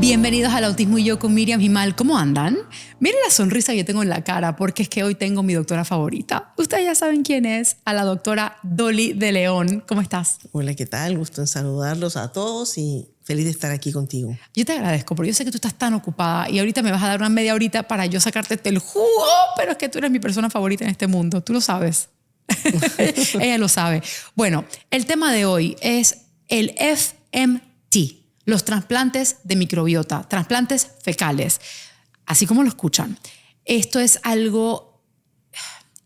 Bienvenidos al Autismo y Yo con Miriam Gimal. ¿Cómo andan? Miren la sonrisa que yo tengo en la cara porque es que hoy tengo mi doctora favorita. Ustedes ya saben quién es, a la doctora Dolly de León. ¿Cómo estás? Hola, ¿qué tal? Gusto en saludarlos a todos y feliz de estar aquí contigo. Yo te agradezco porque yo sé que tú estás tan ocupada y ahorita me vas a dar una media horita para yo sacarte el jugo, pero es que tú eres mi persona favorita en este mundo. Tú lo sabes. Ella lo sabe. Bueno, el tema de hoy es el FMT. Los trasplantes de microbiota, trasplantes fecales, así como lo escuchan. Esto es algo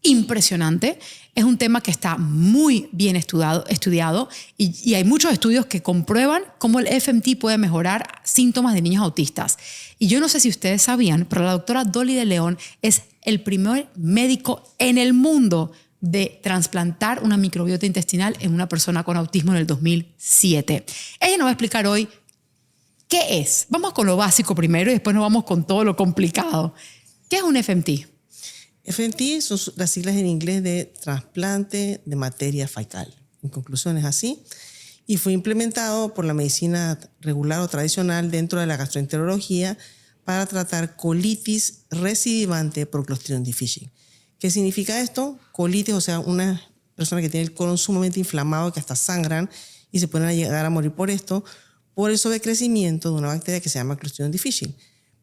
impresionante. Es un tema que está muy bien estudiado y hay muchos estudios que comprueban cómo el FMT puede mejorar síntomas de niños autistas. Y yo no sé si ustedes sabían, pero la doctora Dolly de León es el primer médico en el mundo de trasplantar una microbiota intestinal en una persona con autismo en el 2007. Ella nos va a explicar hoy ¿qué es? Vamos con lo básico primero y después nos vamos con todo lo complicado. ¿Qué es un FMT? FMT son las siglas en inglés de trasplante de materia fecal. En conclusión es así. Y fue implementado por la medicina regular o tradicional dentro de la gastroenterología para tratar colitis recidivante por Clostridium difficile. ¿Qué significa esto? Colitis, o sea, una persona que tiene el colon sumamente inflamado, que hasta sangran y se pueden llegar a morir por esto, por el sobrecrecimiento de una bacteria que se llama Clostridium difficile.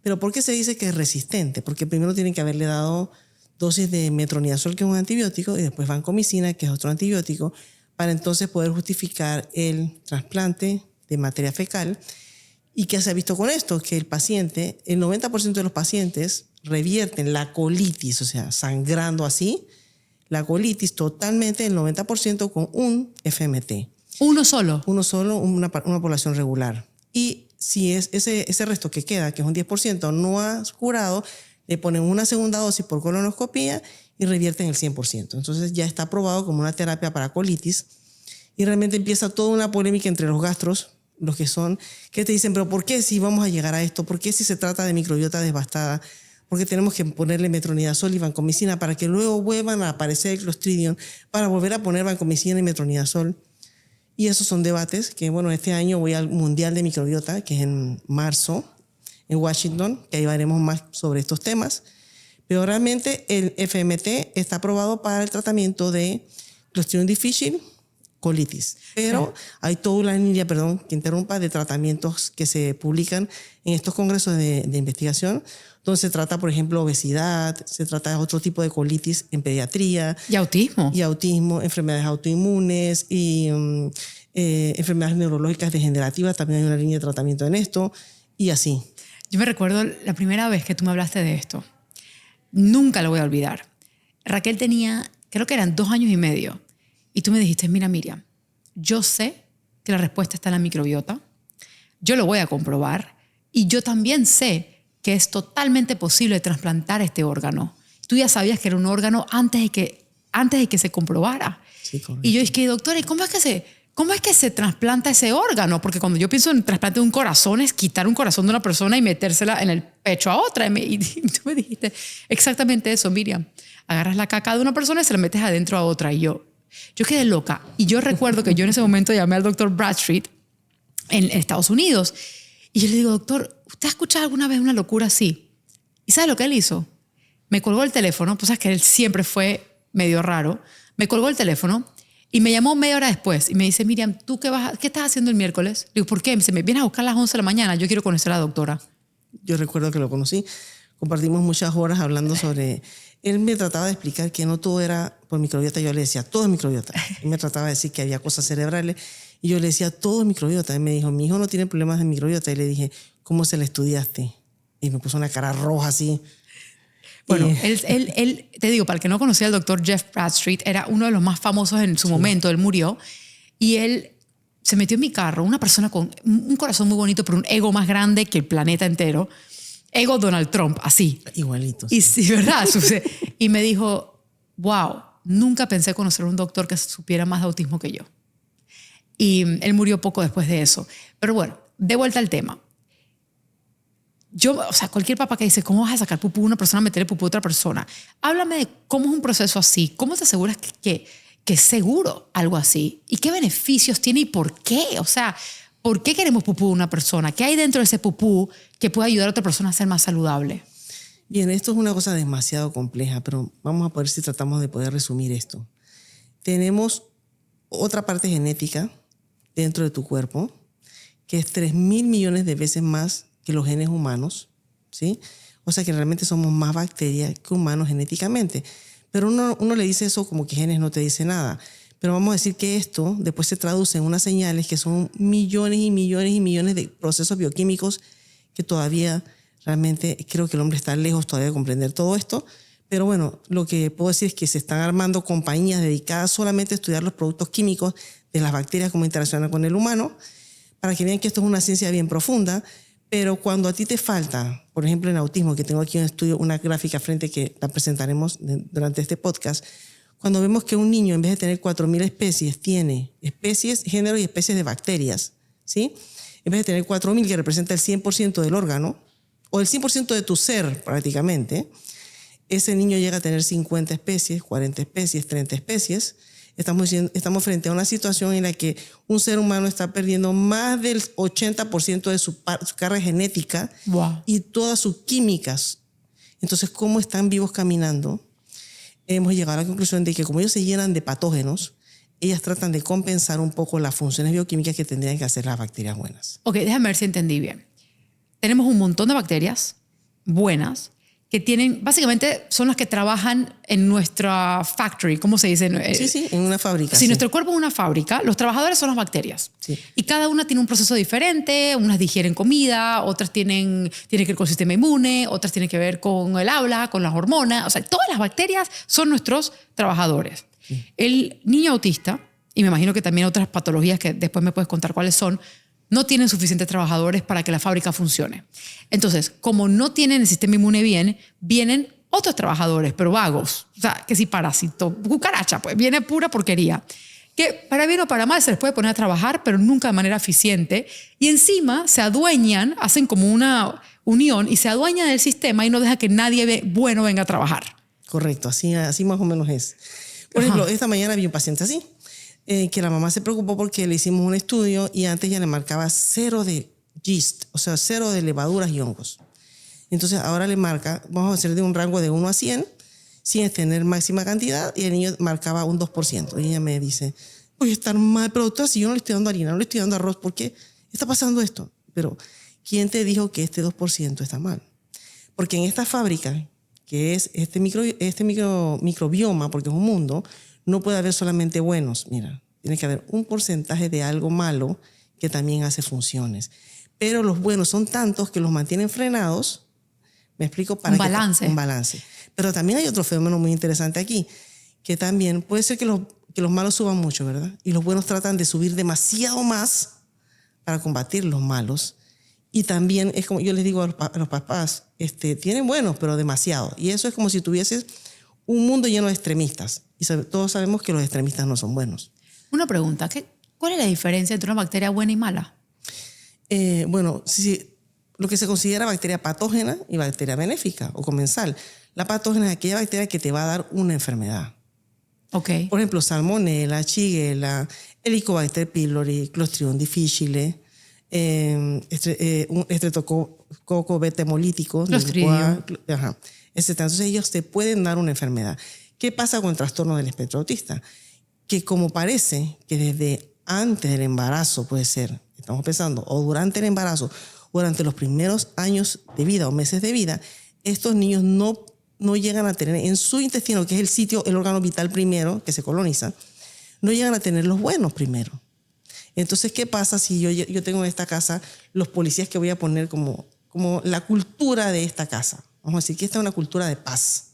¿Pero por qué se dice que es resistente? Porque primero tienen que haberle dado dosis de metronidazol, que es un antibiótico, y después vancomicina, que es otro antibiótico, para entonces poder justificar el trasplante de materia fecal. ¿Y qué se ha visto con esto? Que el 90% de los pacientes revierten la colitis, o sea, sangrando así, la colitis totalmente, el 90% con un FMT. ¿Uno solo? Uno solo, una población regular. Y si es ese resto que queda, que es un 10%, no ha curado, le ponen una segunda dosis por colonoscopía y revierten el 100%. Entonces ya está aprobado como una terapia para colitis y realmente empieza toda una polémica entre los gastros, los que te dicen, pero ¿por qué si vamos a llegar a esto? ¿Por qué si se trata de microbiota devastada? ¿Por qué tenemos que ponerle metronidazol y vancomicina para que luego vuelvan a aparecer el Clostridium, para volver a poner vancomicina y metronidazol? Y esos son debates que, bueno, este año voy al Mundial de Microbiota, que es en marzo, en Washington, que ahí veremos más sobre estos temas. Pero realmente el FMT está aprobado para el tratamiento de Clostridium difficile, colitis. Pero hay toda una línea, que interrumpa, de tratamientos que se publican en estos congresos de investigación, donde se trata, por ejemplo, obesidad, se trata de otro tipo de colitis en pediatría. ¿Y autismo? Y autismo, enfermedades autoinmunes y enfermedades neurológicas degenerativas. También hay una línea de tratamiento en esto y así. Yo me recuerdo la primera vez que tú me hablaste de esto. Nunca lo voy a olvidar. Raquel tenía, creo que eran 2 años y medio. Y tú me dijiste, mira Miriam, yo sé que la respuesta está en la microbiota. Yo lo voy a comprobar. Y yo también sé que es totalmente posible trasplantar este órgano. Tú ya sabías que era un órgano antes de que se comprobara. Sí, correcto. Y yo dije, doctora, ¿y cómo es que se trasplanta ese órgano? Porque cuando yo pienso en trasplante de un corazón es quitar un corazón de una persona y metérsela en el pecho a otra. Y tú me dijiste exactamente eso, Miriam. Agarras la caca de una persona y se la metes adentro a otra. Y yo quedé loca. Y yo recuerdo que yo en ese momento llamé al doctor Bradstreet en Estados Unidos. Y yo le digo, doctor, ¿usted ha escuchado alguna vez una locura así? ¿Y sabe lo que él hizo? Me colgó el teléfono, pues sabes que él siempre fue medio raro. Me colgó el teléfono y me llamó media hora después y me dice, Miriam, ¿tú qué estás haciendo el miércoles? Le digo, ¿por qué? Me viene a buscar a las 11 de la mañana, yo quiero conocer a la doctora. Yo recuerdo que lo conocí, compartimos muchas horas hablando sobre... Él me trataba de explicar que no todo era por microbiota. Yo le decía, todo es microbiota. Él me trataba de decir que había cosas cerebrales y yo le decía, todo es microbiota. Él me dijo, mi hijo no tiene problemas de microbiota. Y le dije, ¿cómo se le estudiaste? Y me puso una cara roja así. Bueno, él, te digo, para el que no conocía al doctor Jeff Bradstreet, era uno de los más famosos en su momento. Él murió y él se metió en mi carro, una persona con un corazón muy bonito, pero un ego más grande que el planeta entero. Ego Donald Trump, así. Igualito. Sí. Y sí, ¿verdad? Y me dijo, wow, nunca pensé conocer a un doctor que supiera más de autismo que yo. Y él murió poco después de eso. Pero bueno, de vuelta al tema. Cualquier papá que dice, ¿cómo vas a sacar pupú a una persona, meterle pupú a otra persona? Háblame de cómo es un proceso así. ¿Cómo te aseguras que es seguro algo así? ¿Y qué beneficios tiene y por qué? ¿Por qué queremos pupú de una persona? ¿Qué hay dentro de ese pupú que puede ayudar a otra persona a ser más saludable? Bien, esto es una cosa demasiado compleja, pero vamos a ver si tratamos de poder resumir esto. Tenemos otra parte genética dentro de tu cuerpo, que es 3.000 millones de veces más que los genes humanos, ¿sí? O sea que realmente somos más bacterias que humanos genéticamente. Pero uno le dice eso como que genes no te dice nada. Pero vamos a decir que esto después se traduce en unas señales que son millones y millones y millones de procesos bioquímicos que todavía realmente creo que el hombre está lejos todavía de comprender todo esto. Pero bueno, lo que puedo decir es que se están armando compañías dedicadas solamente a estudiar los productos químicos de las bacterias, cómo interaccionan con el humano, para que vean que esto es una ciencia bien profunda. Pero cuando a ti te falta, por ejemplo en autismo, que tengo aquí un estudio, una gráfica frente que la presentaremos durante este podcast, cuando vemos que un niño en vez de tener 4.000 especies, tiene especies, géneros y especies de bacterias, ¿sí? En vez de tener 4.000 que representa el 100% del órgano, o el 100% de tu ser prácticamente, ese niño llega a tener 50 especies, 40 especies, 30 especies. Estamos frente a una situación en la que un ser humano está perdiendo más del 80% de su carga genética. Wow. Y todas sus químicas. Entonces, ¿cómo están vivos caminando? Hemos llegado a la conclusión de que como ellos se llenan de patógenos, ellas tratan de compensar un poco las funciones bioquímicas que tendrían que hacer las bacterias buenas. Ok, déjame ver si entendí bien. Tenemos un montón de bacterias buenas que tienen, básicamente son las que trabajan en nuestra factory, ¿cómo se dice? Sí, en una fábrica. Si sí. nuestro cuerpo es una fábrica, los trabajadores son las bacterias. Sí. Y cada una tiene un proceso diferente, unas digieren comida, otras tienen que ver con el sistema inmune, otras tienen que ver con el habla, con las hormonas. O sea, todas las bacterias son nuestros trabajadores. Sí. El niño autista, y me imagino que también otras patologías que después me puedes contar cuáles son, no tienen suficientes trabajadores para que la fábrica funcione. Entonces, como no tienen el sistema inmune bien, vienen otros trabajadores, pero vagos. O sea, que si parásito, cucaracha, pues viene pura porquería. Que para bien o para mal se les puede poner a trabajar, pero nunca de manera eficiente. Y encima se adueñan, hacen como una unión y se adueñan del sistema y no deja que nadie bueno venga a trabajar. Correcto, así más o menos es. Por ejemplo, esta mañana vi un paciente así. Que la mamá se preocupó porque le hicimos un estudio y antes ya le marcaba 0 de yeast, o sea, 0 de levaduras y hongos. Entonces ahora le marca, vamos a hacer de un rango de 1 a 100, sin tener máxima cantidad, y el niño marcaba un 2%. Y ella me dice, voy a estar mal, pero doctora, si yo no le estoy dando harina, no le estoy dando arroz, ¿por qué está pasando esto? Pero, ¿quién te dijo que este 2% está mal? Porque en esta fábrica, que es este microbioma, porque es un mundo, no puede haber solamente buenos. Mira, tiene que haber un porcentaje de algo malo que también hace funciones. Pero los buenos son tantos que los mantienen frenados. ¿Me explico? Para un balance. Pero también hay otro fenómeno muy interesante aquí, que también puede ser que los malos suban mucho, ¿verdad? Y los buenos tratan de subir demasiado más para combatir los malos. Y también es como yo les digo a los papás, tienen buenos, pero demasiado. Y eso es como si tuvieses un mundo lleno de extremistas. Y todos sabemos que los extremistas no son buenos. Una pregunta, ¿cuál es la diferencia entre una bacteria buena y mala? Bueno, lo que se considera bacteria patógena y bacteria benéfica o comensal. La patógena es aquella bacteria que te va a dar una enfermedad. Okay. Por ejemplo, Salmonella, Shigella, Helicobacter pylori, Clostridium difficile, Streptococcus beta hemolítico, etc. Entonces ellos te pueden dar una enfermedad. ¿Qué pasa con el trastorno del espectro autista? Que como parece que desde antes del embarazo puede ser, estamos pensando, o durante el embarazo, o durante los primeros años de vida o meses de vida, estos niños no llegan a tener en su intestino, que es el sitio, el órgano vital primero que se coloniza, no llegan a tener los buenos primero. Entonces, ¿qué pasa si yo tengo en esta casa los policías que voy a poner como la cultura de esta casa? Vamos a decir que esta es una cultura de paz.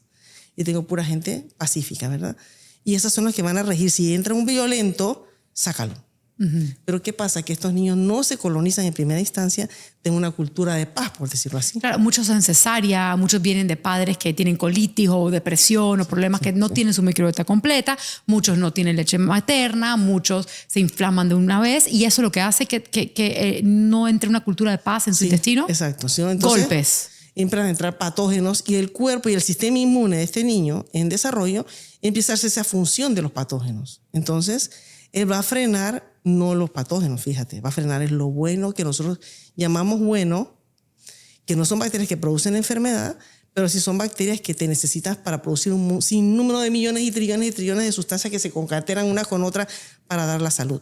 Y tengo pura gente pacífica, ¿verdad? Y esas son las que van a regir. Si entra un violento, sácalo. Uh-huh. Pero ¿qué pasa? Que estos niños no se colonizan en primera instancia de una cultura de paz, por decirlo así. Claro, muchos son cesárea, muchos vienen de padres que tienen colitis o depresión o problemas que no tienen su microbiota completa, muchos no tienen leche materna, muchos se inflaman de una vez y eso es lo que hace que no entre una cultura de paz en su intestino. Exacto. ¿Sí? Entonces, golpes. Empiezan a entrar patógenos y el cuerpo y el sistema inmune de este niño en desarrollo empieza a hacer esa función de los patógenos. Entonces, Él va a frenar no los patógenos, fíjate, va a frenar es lo bueno que nosotros llamamos bueno, que no son bacterias que producen enfermedad, pero sí son bacterias que te necesitas para producir un sinnúmero de millones y trillones de sustancias que se concatenan una con otra para dar la salud.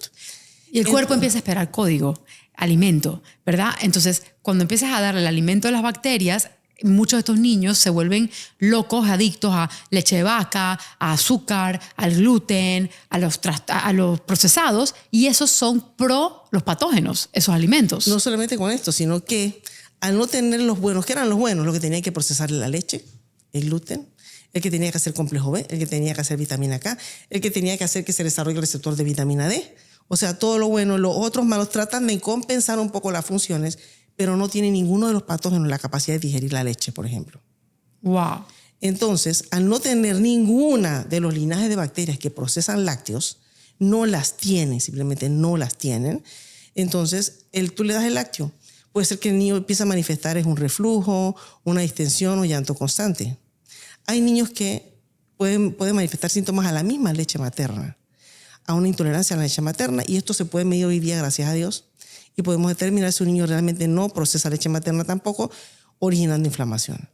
Y el cuerpo empieza a esperar código, alimento, ¿verdad? Entonces, cuando empiezas a darle el alimento a las bacterias, muchos de estos niños se vuelven locos, adictos a leche de vaca, a azúcar, al gluten, a los procesados, y esos son los patógenos, esos alimentos. No solamente con esto, sino que al no tener los buenos, ¿qué eran los buenos? Lo que tenía que procesar la leche, el gluten, el que tenía que hacer complejo B, el que tenía que hacer vitamina K, el que tenía que hacer que se desarrolle el receptor de vitamina D. O sea, todo lo bueno. Los otros malos tratan de compensar un poco las funciones, pero no tiene ninguno de los patógenos la capacidad de digerir la leche, por ejemplo. Wow. Entonces, al no tener ninguna de los linajes de bacterias que procesan lácteos, no las tienen, simplemente no las tienen. Entonces, tú le das el lácteo. Puede ser que el niño empiece a manifestar un reflujo, una distensión o llanto constante. Hay niños que pueden manifestar síntomas a la misma leche materna, a una intolerancia a la leche materna, y esto se puede medir hoy día, gracias a Dios, y podemos determinar si un niño realmente no procesa leche materna tampoco, originando inflamación.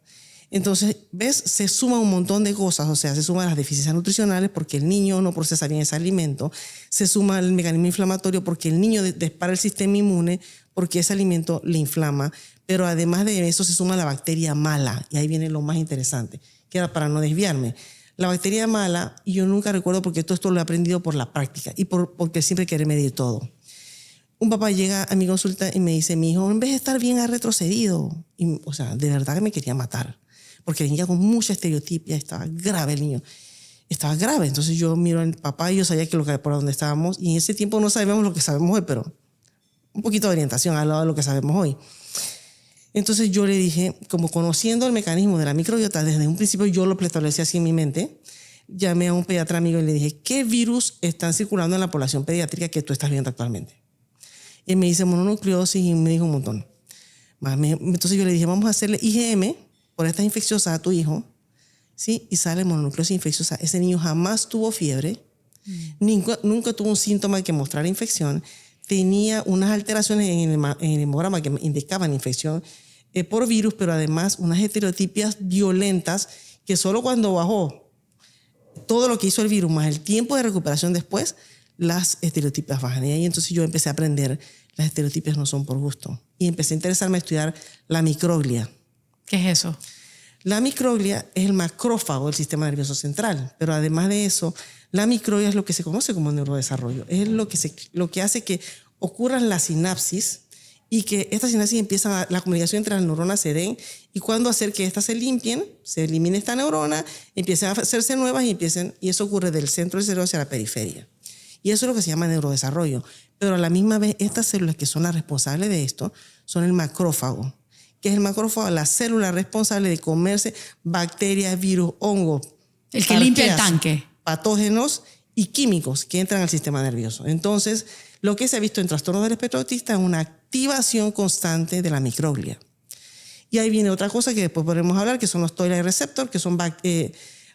Entonces, ¿ves? Se suma un montón de cosas, o sea, se suman las deficiencias nutricionales porque el niño no procesa bien ese alimento, se suma el mecanismo inflamatorio porque el niño dispara el sistema inmune porque ese alimento le inflama, pero además de eso se suma la bacteria mala, y ahí viene lo más interesante, que era para no desviarme. La bacteria mala, y yo nunca recuerdo porque todo esto lo he aprendido por la práctica y porque siempre quiere medir todo. Un papá llega a mi consulta y me dice, mi hijo en vez de estar bien ha retrocedido. Y, o sea, de verdad que me quería matar, porque venía con mucha estereotipia, estaba grave el niño. Estaba grave, entonces yo miro al papá y yo sabía que por donde estábamos, y en ese tiempo no sabíamos lo que sabemos hoy, pero un poquito de orientación al lado de lo que sabemos hoy. Entonces yo le dije, como conociendo el mecanismo de la microbiota, desde un principio yo lo establecí así en mi mente, llamé a un pediatra amigo y le dije, ¿qué virus están circulando en la población pediátrica que tú estás viendo actualmente? Y me dice mononucleosis, y me dijo un montón. Entonces yo le dije, vamos a hacerle IgM por estas infecciosas a tu hijo, ¿sí? Y sale mononucleosis infecciosa. Ese niño jamás tuvo fiebre, nunca tuvo un síntoma que mostrara infección, tenía unas alteraciones en el hemograma que indicaban infección por virus, pero además unas estereotipias violentas que solo cuando bajó todo lo que hizo el virus más el tiempo de recuperación después, las estereotipias bajan. Y ahí entonces yo empecé a aprender, las estereotipias no son por gusto. Y empecé a interesarme a estudiar la microglia. ¿Qué es eso? La microglia es el macrófago del sistema nervioso central, pero además de eso, la microglia es lo que se conoce como neurodesarrollo. Es lo que hace que ocurran las sinapsis y que estas sinapsis empiezan la comunicación entre las neuronas se den, y cuando hacer que estas se limpien, se elimine esta neurona, empiecen a hacerse nuevas y eso ocurre del centro del cerebro hacia la periferia. Y eso es lo que se llama neurodesarrollo. Pero a la misma vez, estas células que son las responsables de esto son el macrófago, que es el macrófago, la célula responsable de comerse bacterias, virus, hongos. El que limpia el tanque. Patógenos y químicos que entran al sistema nervioso. Entonces, lo que se ha visto en trastornos del espectro autista es una activación constante de la microglia. Y ahí viene otra cosa que después podremos hablar, que son los toilet receptors, que son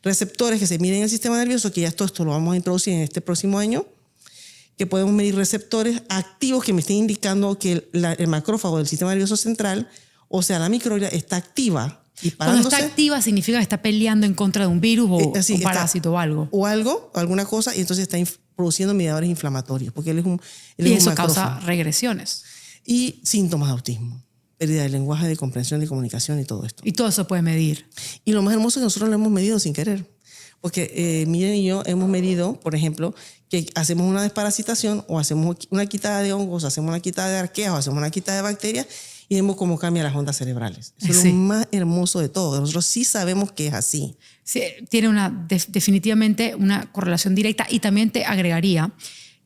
receptores que se miden en el sistema nervioso, que ya todo esto lo vamos a introducir en este próximo año, que podemos medir receptores activos que me estén indicando que el macrófago del sistema nervioso central, o sea, la microglia, está activa. Y cuando está activa significa que está peleando en contra de un virus o un parásito o algo. O algo, alguna cosa, y entonces está produciendo mediadores inflamatorios, porque él es un y eso causa regresiones. Y síntomas de autismo, pérdida de lenguaje, de comprensión, de comunicación y todo esto. Y todo eso puede medir. Y lo más hermoso es que nosotros lo hemos medido sin querer. Porque Miriam y yo hemos medido, por ejemplo, que hacemos una desparasitación o hacemos una quitada de hongos, hacemos una quitada de arqueas o hacemos una quitada de bacterias y vemos cómo cambian las ondas cerebrales. Eso es lo más hermoso de todo. Nosotros sí sabemos que es así. Sí, tiene definitivamente una correlación directa, y también te agregaría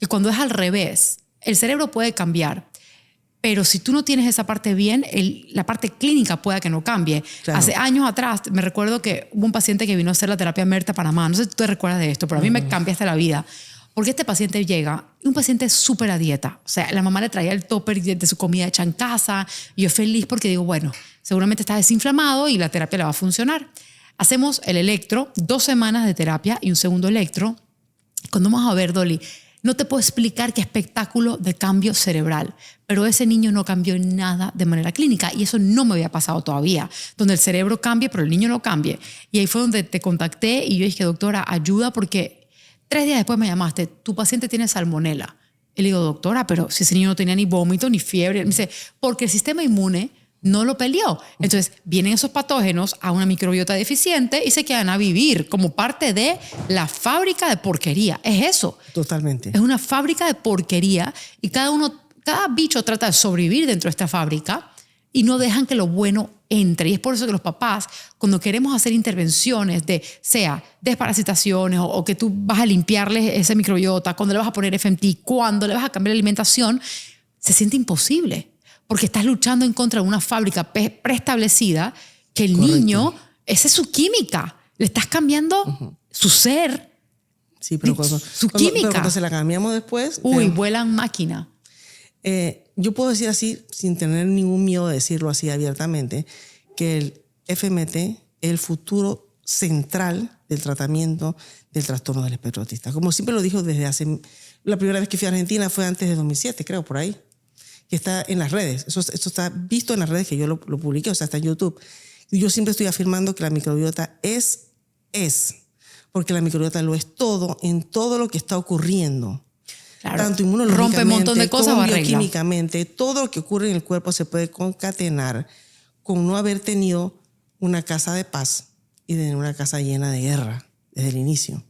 que cuando es al revés, el cerebro puede cambiar, pero si tú no tienes esa parte bien, la parte clínica puede que no cambie. Claro. Hace años atrás me recuerdo que hubo un paciente que vino a hacer la terapia Merta a Panamá. No sé si tú te recuerdas de esto, pero a mí me cambiaste la vida. Porque este paciente llega, un paciente súper a dieta. O sea, la mamá le traía el topper de su comida hecha en casa. Y yo feliz porque digo, bueno, seguramente está desinflamado y la terapia le va a funcionar. Hacemos el electro, 2 semanas de terapia y un segundo electro. Cuando vamos a ver, Dolly, no te puedo explicar qué espectáculo de cambio cerebral, pero ese niño no cambió en nada de manera clínica y eso no me había pasado todavía, donde el cerebro cambie, pero el niño no cambie. Y ahí fue donde te contacté y yo dije, doctora, ayuda, porque 3 días después me llamaste, tu paciente tiene salmonela. Y le digo, doctora, pero si ese niño no tenía ni vómito ni fiebre. Me dice, porque el sistema inmune no lo peleó. Entonces vienen esos patógenos a una microbiota deficiente y se quedan a vivir como parte de la fábrica de porquería. Es eso. Totalmente. Es una fábrica de porquería y cada bicho trata de sobrevivir dentro de esta fábrica y no dejan que lo bueno entre. Y es por eso que los papás, cuando queremos hacer intervenciones de, sea desparasitaciones o que tú vas a limpiarles esa microbiota, cuando le vas a poner FMT, cuando le vas a cambiar la alimentación, se siente imposible. Porque estás luchando en contra de una fábrica preestablecida que el Correcto. niño, esa es su química. Le estás cambiando su ser, Sí, pero su química. Pero cuando se la cambiamos después... Vuelan máquina. Yo puedo decir así, sin tener ningún miedo de decirlo así abiertamente, que el FMT es el futuro central del tratamiento del trastorno del espectro autista. Como siempre lo dijo desde hace... La primera vez que fui a Argentina fue antes de 2007, creo, por ahí. Que está en las redes. Eso está visto en las redes que yo lo publiqué, o sea, está en YouTube. Y yo siempre estoy afirmando que la microbiota es, porque la microbiota lo es todo en todo lo que está ocurriendo. Claro. Tanto inmunológicamente, rompe un montón de cosas, como arregla. bioquímicamente, todo lo que ocurre en el cuerpo se puede concatenar con no haber tenido una casa de paz y tener una casa llena de guerra desde el inicio.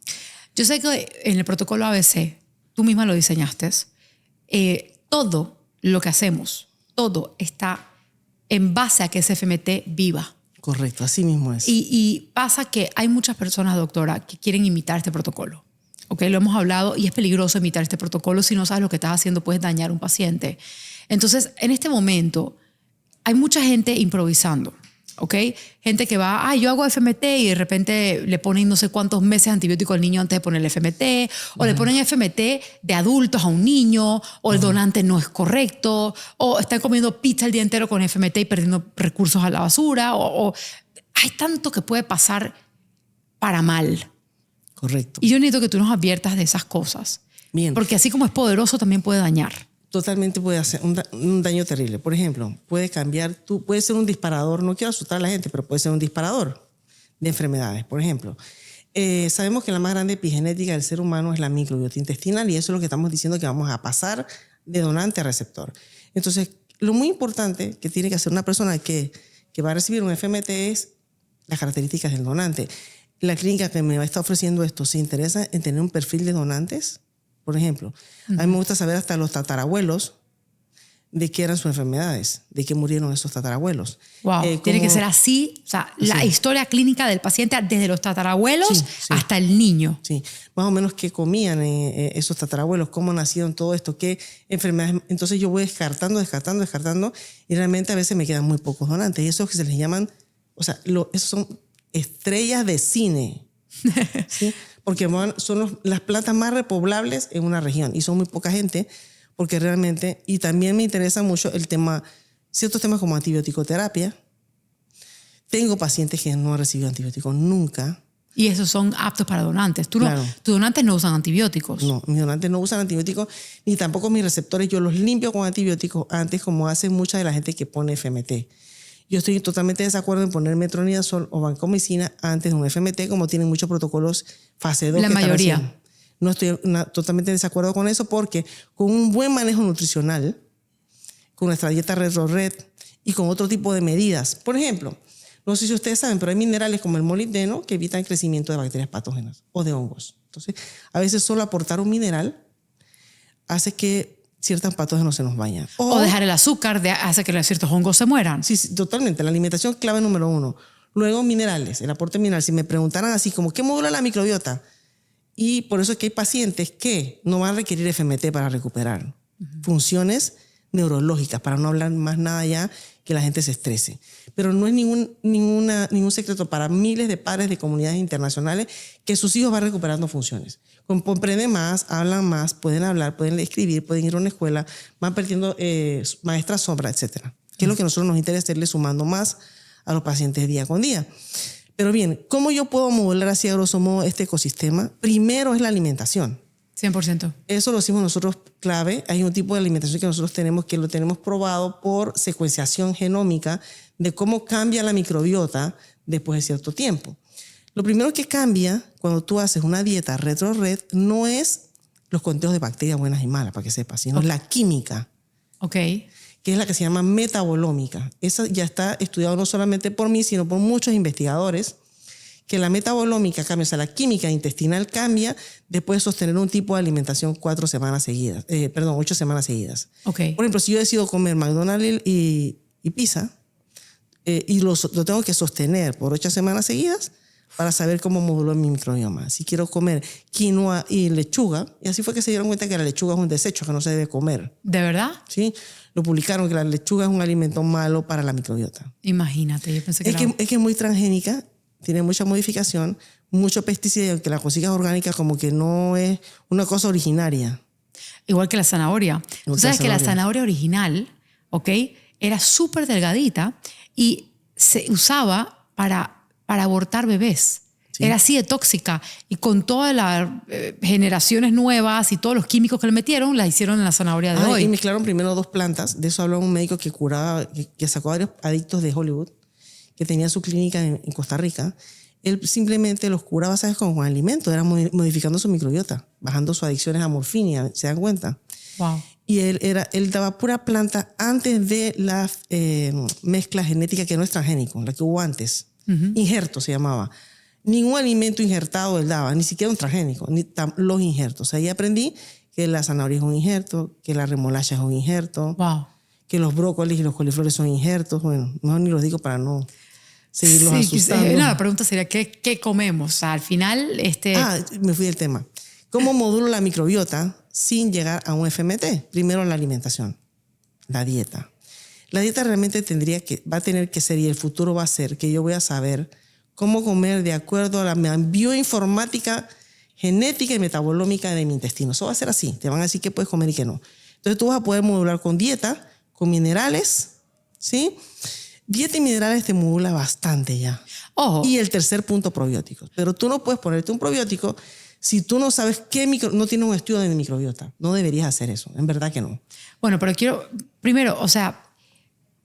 Yo sé que en el protocolo ABC, tú misma lo diseñaste, todo lo que hacemos, todo está en base a que ese FMT viva. Correcto, así mismo es. Y pasa que hay muchas personas, doctora, que quieren imitar este protocolo. ¿Okay? Lo hemos hablado y es peligroso imitar este protocolo. Si no sabes lo que estás haciendo, puedes dañar a un paciente. Entonces, en este momento, hay mucha gente improvisando. ¿Ok? Gente que va, yo hago FMT y de repente le ponen no sé cuántos meses antibiótico al niño antes de ponerle FMT, o le ponen FMT de adultos a un niño, o el donante no es correcto, o están comiendo pizza el día entero con FMT y perdiendo recursos a la basura, o hay tanto que puede pasar para mal. Correcto. Y yo necesito que tú nos adviertas de esas cosas. Bien. Porque así como es poderoso, también puede dañar. Totalmente puede hacer un daño terrible. Por ejemplo, puede ser un disparador, no quiero asustar a la gente, pero puede ser un disparador de enfermedades. Por ejemplo, sabemos que la más grande epigenética del ser humano es la microbiota intestinal y eso es lo que estamos diciendo que vamos a pasar de donante a receptor. Entonces, lo muy importante que tiene que hacer una persona que va a recibir un FMT es las características del donante. La clínica que me está ofreciendo esto se interesa en tener un perfil de donantes. Por ejemplo, a mí me gusta saber hasta los tatarabuelos de qué eran sus enfermedades, de qué murieron esos tatarabuelos. Wow, tiene que ser así, o sea, la historia clínica del paciente desde los tatarabuelos hasta el niño. Sí, más o menos qué comían esos tatarabuelos, cómo nacieron todo esto, qué enfermedades. Entonces yo voy descartando y realmente a veces me quedan muy pocos donantes. Y esos que se les llaman, o sea, esos son estrellas de cine. ¿Sí? Porque son las plantas más repoblables en una región y son muy poca gente porque realmente, y también me interesa mucho ciertos temas como antibiótico-terapia. Tengo pacientes que no han recibido antibióticos nunca. Y esos son aptos para donantes. Claro. Tus donantes no usan antibióticos. No, mis donantes no usan antibióticos, ni tampoco mis receptores. Yo los limpio con antibióticos antes, como hace mucha de la gente que pone FMT. Yo estoy totalmente de desacuerdo en poner metronidazol o vancomicina antes de un FMT, como tienen muchos protocolos fase 2. La mayoría. No estoy totalmente en desacuerdo con eso porque con un buen manejo nutricional, con nuestra dieta RetroRed y con otro tipo de medidas. Por ejemplo, no sé si ustedes saben, pero hay minerales como el molibdeno que evitan el crecimiento de bacterias patógenas o de hongos. Entonces, a veces solo aportar un mineral hace que ciertos patógenos se nos vayan. O dejar el azúcar hace que ciertos hongos se mueran. Sí, totalmente. La alimentación clave número 1. Luego minerales, el aporte mineral. Si me preguntaran así como, ¿qué modula la microbiota? Y por eso es que hay pacientes que no van a requerir FMT para recuperar funciones neurológicas, para no hablar más nada ya que la gente se estrese. Pero no es ningún secreto para miles de padres de comunidades internacionales que sus hijos van recuperando funciones. Comprenden más, hablan más, pueden hablar, pueden escribir, pueden ir a una escuela, van perdiendo maestras sombra, etcétera. Que es lo que a nosotros nos interesa, irle sumando más a los pacientes día con día. Pero bien, ¿cómo yo puedo modular así a grosso modo este ecosistema? Primero es la alimentación. 100%. Eso lo hicimos nosotros clave. Hay un tipo de alimentación que nosotros tenemos que lo tenemos probado por secuenciación genómica de cómo cambia la microbiota después de cierto tiempo. Lo primero que cambia cuando tú haces una dieta retro-red no es los conteos de bacterias buenas y malas, para que sepas, sino la química. Ok. Que es la que se llama metabolómica. Esa ya está estudiado no solamente por mí, sino por muchos investigadores, que la metabolómica cambia, o sea, la química intestinal cambia después de sostener un tipo de alimentación 8 semanas seguidas. Ok. Por ejemplo, si yo decido comer McDonald's y pizza, y lo tengo que sostener por 8 semanas seguidas para saber cómo moduló mi microbioma. Si quiero comer quinoa y lechuga, y así fue que se dieron cuenta que la lechuga es un desecho que no se debe comer. ¿De verdad? ¿Sí? Lo publicaron que la lechuga es un alimento malo para la microbiota. Imagínate, yo pensé que Es que es muy transgénica, tiene mucha modificación, mucho pesticida, y aunque la consigas orgánica, como que no es una cosa originaria. Igual que la zanahoria. Tú sabes que la zanahoria original, ¿ok? Era súper delgadita y se usaba para abortar bebés. Sí. Era así de tóxica. Y con todas las generaciones nuevas y todos los químicos que le metieron, la hicieron en la zanahoria de hoy. Y mezclaron primero 2 plantas. De eso hablaba un médico que curaba, que sacó a varios adictos de Hollywood, que tenía su clínica en Costa Rica. Él simplemente los curaba, ¿sabes? Con alimentos. Era modificando su microbiota, bajando sus adicciones a morfina. ¿Se dan cuenta? Wow. Y él daba pura planta antes de la mezcla genética que no es transgénico, la que hubo antes. Injerto se llamaba. Ningún alimento injertado él daba, ni siquiera un transgénico, ni los injertos. Ahí aprendí que la zanahoria es un injerto, que la remolacha es un injerto, wow, que los brócolis y los coliflores son injertos. Bueno, mejor ni los digo para no seguirlos asustando. La pregunta sería, ¿qué comemos? O sea, al final... me fui del tema. ¿Cómo modulo la microbiota sin llegar a un FMT? Primero la alimentación, la dieta. La dieta realmente va a tener que ser, y el futuro va a ser, que yo voy a saber cómo comer de acuerdo a la bioinformática, genética y metabolómica de mi intestino. Eso va a ser así. Te van a decir qué puedes comer y qué no. Entonces tú vas a poder modular con dieta, con minerales, ¿sí? Dieta y minerales te modula bastante ya. Ojo. Y el tercer punto, probióticos. Pero tú no puedes ponerte un probiótico si tú no sabes no tienes un estudio de microbiota. No deberías hacer eso. En verdad que no. Bueno, pero primero, o sea,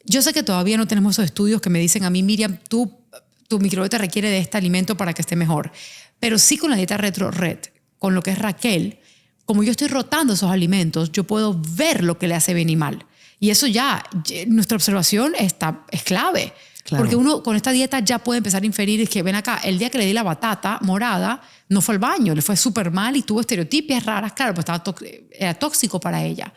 yo sé que todavía no tenemos esos estudios que me dicen a mí, Miriam, tu microbiota requiere de este alimento para que esté mejor. Pero sí con la dieta retro-red, con lo que es Raquel, como yo estoy rotando esos alimentos, yo puedo ver lo que le hace bien y mal. Y eso nuestra observación es clave. Claro. Porque uno con esta dieta ya puede empezar a inferir, es que ven acá, el día que le di la batata morada, no fue al baño, le fue súper mal y tuvo estereotipias raras, claro, pues era tóxico para ella.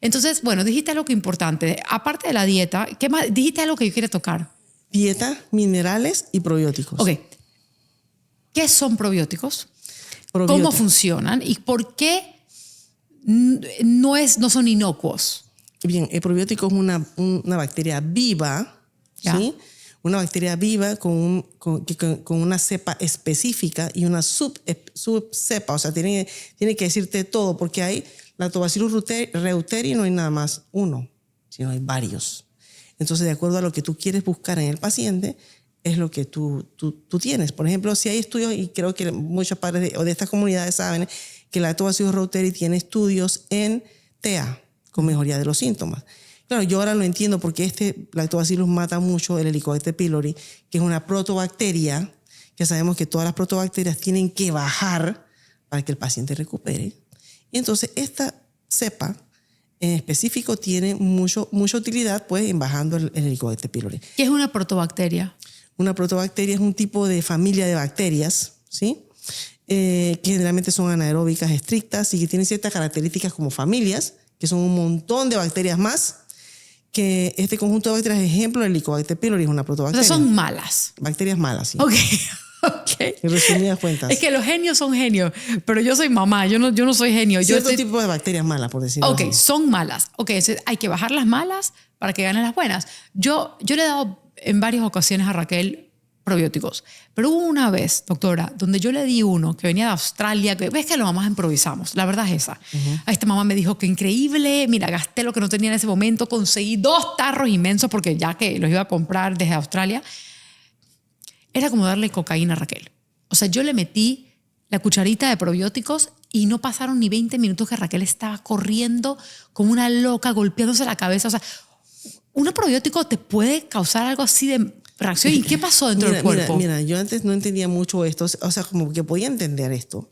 Entonces, bueno, dijiste algo que importante. Aparte de la dieta, ¿qué más? Dijiste algo que yo quería tocar. Dieta, minerales y probióticos. Ok. ¿Qué son probióticos? ¿Cómo funcionan? ¿Y por qué no son inocuos? Bien, el probiótico es una bacteria viva, ¿sí? Una bacteria viva con una cepa específica y una subcepa. O sea, tiene que decirte todo, porque hay Lactobacillus reuteri, no hay nada más uno, sino hay varios. Entonces, de acuerdo a lo que tú quieres buscar en el paciente, es lo que tú tienes. Por ejemplo, si hay estudios, y creo que muchos padres de estas comunidades saben que Lactobacillus reuteri tiene estudios en TEA, con mejoría de los síntomas. Claro, yo ahora lo entiendo porque este Lactobacillus mata mucho el Helicobacter pylori, que es una protobacteria, que sabemos que todas las protobacterias tienen que bajar para que el paciente recupere. Y entonces esta cepa en específico tiene mucha utilidad pues, en bajando el Helicobacter pylori. ¿Qué es una protobacteria? Una protobacteria es un tipo de familia de bacterias, ¿sí? Que generalmente son anaeróbicas estrictas y que tienen ciertas características como familias, que son un montón de bacterias más, que este conjunto de bacterias, ejemplo, el Helicobacter pylori es una protobacteria. O sea, son malas. Bacterias malas, sí. Ok. En resumidas cuentas. Es que los genios son genios, pero yo soy mamá, yo no soy genio. Cierto tipo de bacterias malas, por decirlo así. Ok, son malas. Ok, entonces hay que bajar las malas para que ganen las buenas. Yo le he dado en varias ocasiones a Raquel probióticos, pero hubo una vez, doctora, donde yo le di uno que venía de Australia, que ves que las mamás improvisamos, la verdad es esa. A esta mamá me dijo que increíble, mira, gasté lo que no tenía en ese momento, conseguí 2 tarros inmensos porque ya que los iba a comprar desde Australia. Era como darle cocaína a Raquel. O sea, yo le metí la cucharita de probióticos y no pasaron ni 20 minutos que Raquel estaba corriendo como una loca, golpeándose la cabeza. O sea, ¿un probiótico te puede causar algo así de reacción? ¿Y qué pasó dentro del cuerpo? Mira, yo antes no entendía mucho esto, o sea, como que podía entender esto,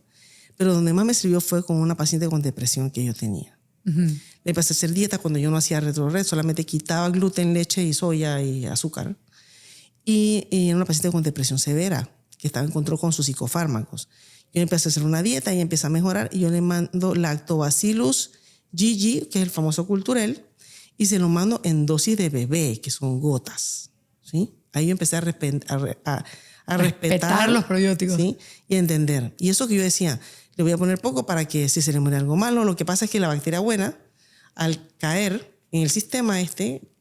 pero donde más me sirvió fue con una paciente con depresión que yo tenía. Le empecé a hacer dieta cuando yo no hacía retrorred, solamente quitaba gluten, leche y soya y azúcar. Y era una paciente con depresión severa, que estaba en control con sus psicofármacos. Yo empecé a hacer una dieta y empieza a mejorar y yo le mando Lactobacillus GG, que es el famoso Culturel, y se lo mando en dosis de bebé, que son gotas, ¿sí? Ahí yo empecé a respetar los probióticos. ¿sí? Y a entender. Y eso que yo decía, le voy a poner poco para que si se le muere algo malo, lo que pasa es que la bacteria buena, al caer en el sistema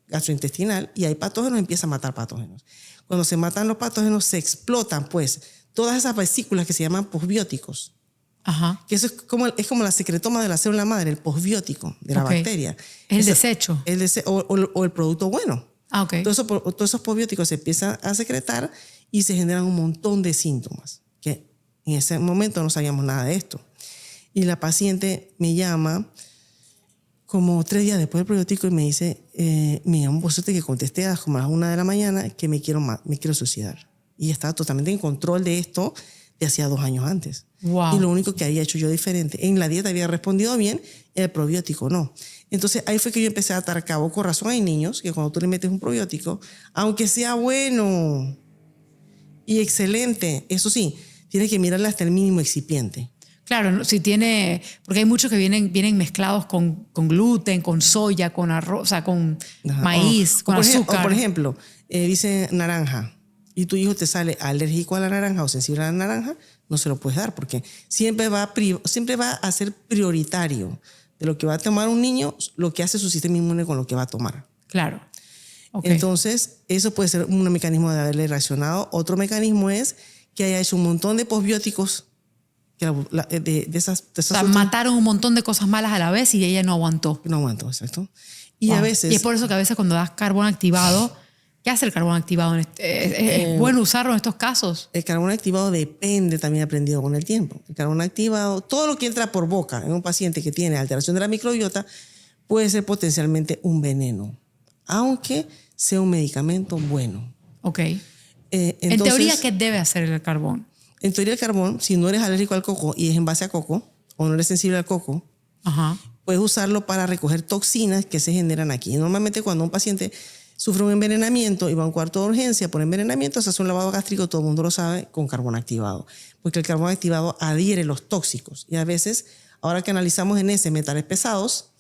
gastrointestinal y hay patógenos, empieza a matar patógenos. Cuando se matan los patógenos, se explotan, pues, todas esas vesículas que se llaman posbióticos. Ajá. Que eso es como la secretoma de la célula madre, el posbiótico de la bacteria. Es el desecho. O el producto bueno. Ah, ok. Todos esos posbióticos se empiezan a secretar y se generan un montón de síntomas. Que en ese momento no sabíamos nada de esto. Y la paciente me llama como 3 días después del probiótico y me dice, me llamó por suerte que contesté a como a las 1 de la mañana que me quiero suicidar. Y estaba totalmente en control de esto de hacía 2 años antes. Wow. Y lo único que había hecho yo diferente, en la dieta había respondido bien, el probiótico no. Entonces ahí fue que yo empecé a atar cabo. Con razón hay niños que cuando tú le metes un probiótico, aunque sea bueno y excelente, eso sí, tienes que mirarle hasta el mínimo excipiente. Claro, si tiene, porque hay muchos que vienen mezclados con gluten, con soya, con arroz, o sea, con maíz, con azúcar. O por ejemplo, dice naranja y tu hijo te sale alérgico a la naranja o sensible a la naranja, no se lo puedes dar porque siempre va a ser prioritario de lo que va a tomar un niño, lo que hace su sistema inmune con lo que va a tomar. Claro. Okay. Entonces, eso puede ser un mecanismo de haberle reaccionado. Otro mecanismo es que haya hecho un montón de posbióticos de esas o sea, mataron un montón de cosas malas a la vez y ella no aguantó. No aguantó, exacto. Y a veces... Y es por eso que a veces cuando das carbón activado, ¿qué hace el carbón activado? ¿Es bueno usarlo en estos casos? El carbón activado depende, también aprendido con el tiempo. El carbón activado, todo lo que entra por boca en un paciente que tiene alteración de la microbiota puede ser potencialmente un veneno, aunque sea un medicamento bueno. Ok. Entonces, en teoría, ¿qué debe hacer el carbón? En teoría el carbón, si no eres alérgico al coco y es en base a coco, o no eres sensible al coco, ajá, puedes usarlo para recoger toxinas que se generan aquí. Normalmente cuando un paciente sufre un envenenamiento y va a un cuarto de urgencia por envenenamiento, se hace un lavado gástrico, todo el mundo lo sabe, con carbón activado. Porque el carbón activado adhiere los tóxicos. Y a veces, ahora que analizamos en heces metales pesados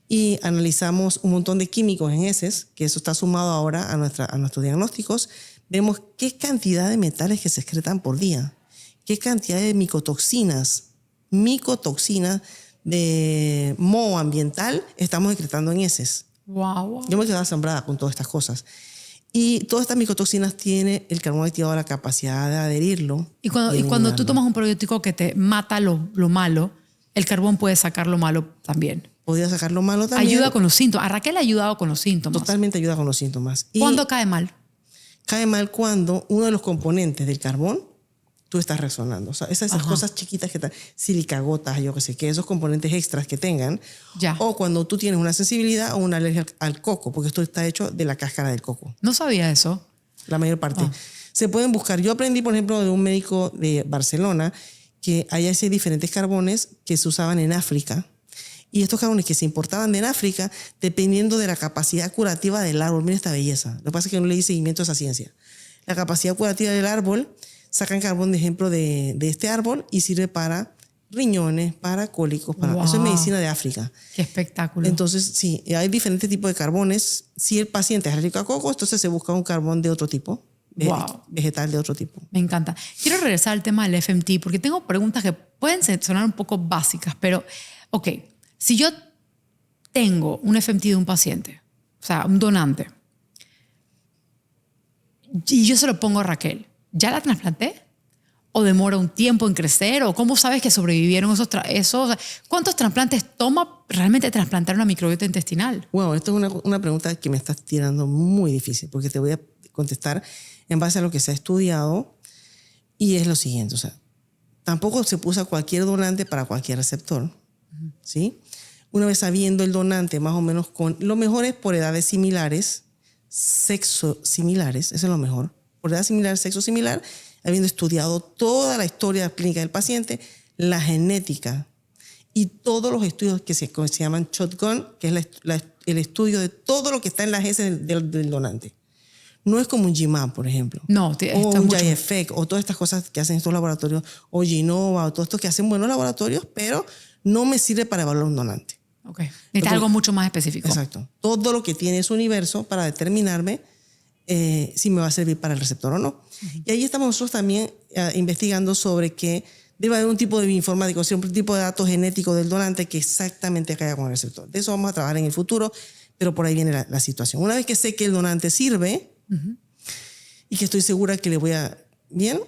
y analizamos un montón de químicos en heces, que eso está sumado ahora a nuestros diagnósticos, vemos qué cantidad de metales que se excretan por día. Qué cantidad de micotoxinas de moho ambiental estamos excretando en heces. Wow. Yo me quedaba asombrada con todas estas cosas. Y todas estas micotoxinas tiene el carbón activado la capacidad de adherirlo. Y cuando tú tomas un probiótico que te mata lo malo, el carbón puede sacar lo malo también. Podría sacar lo malo también. Ayuda con los síntomas. A Raquel ha ayudado con los síntomas. Totalmente ayuda con los síntomas. ¿Cuándo cae mal? Cae mal cuando uno de los componentes del carbón tú estás resonando. O sea, esas cosas chiquitas que están, silicagotas, yo qué sé qué, esos componentes extras que tengan. Ya. O cuando tú tienes una sensibilidad o una alergia al coco, porque esto está hecho de la cáscara del coco. No sabía eso. La mayor parte. Se pueden buscar. Yo aprendí, por ejemplo, de un médico de Barcelona que hay diferentes carbones que se usaban en África. Y estos carbones que se importaban de en África, dependiendo de la capacidad curativa del árbol. Mira esta belleza. Lo que pasa es que no le di seguimiento a esa ciencia. La capacidad curativa del árbol, sacan carbón de ejemplo de este árbol y sirve para riñones, para cólicos, para eso es medicina de África. Qué espectáculo. Entonces, sí, hay diferentes tipos de carbones. Si el paciente es alérgico a coco, entonces se busca un carbón de otro tipo, vegetal de otro tipo. Me encanta. Quiero regresar al tema del FMT porque tengo preguntas que pueden sonar un poco básicas, pero, ok, si yo tengo un FMT de un paciente, o sea, un donante, y yo se lo pongo a Raquel, ¿ya la trasplanté? ¿O demora un tiempo en crecer? ¿O cómo sabes que sobrevivieron esos? ¿Cuántos trasplantes toma realmente trasplantar una microbiota intestinal? Wow, esto es una pregunta que me estás tirando muy difícil porque te voy a contestar en base a lo que se ha estudiado y es lo siguiente. O sea, Tampoco se puso a cualquier donante para cualquier receptor, ¿sí? Una vez sabiendo el donante más o menos con... Lo mejor es por edades similares, sexo similares, eso es lo mejor. Por edad similar, sexo similar, habiendo estudiado toda la historia clínica del paciente, la genética y todos los estudios que se llaman shotgun, que es el estudio de todo lo que está en las heces del donante. No es como un GMAP, por ejemplo. No, o un JFEC, o todas estas cosas que hacen estos laboratorios, o Genova, o todo esto que hacen buenos laboratorios, pero no me sirve para evaluar un donante. Ok. Necesitas algo mucho más específico. Exacto. Todo lo que tiene ese universo para determinarme si me va a servir para el receptor o no. Y ahí estamos nosotros también investigando sobre que debe haber un tipo de informático, o sea, un tipo de datos genéticos del donante que exactamente caiga con el receptor. De eso vamos a trabajar en el futuro, pero por ahí viene la situación. Una vez que sé que el donante sirve y que estoy segura que le voy a... Bien,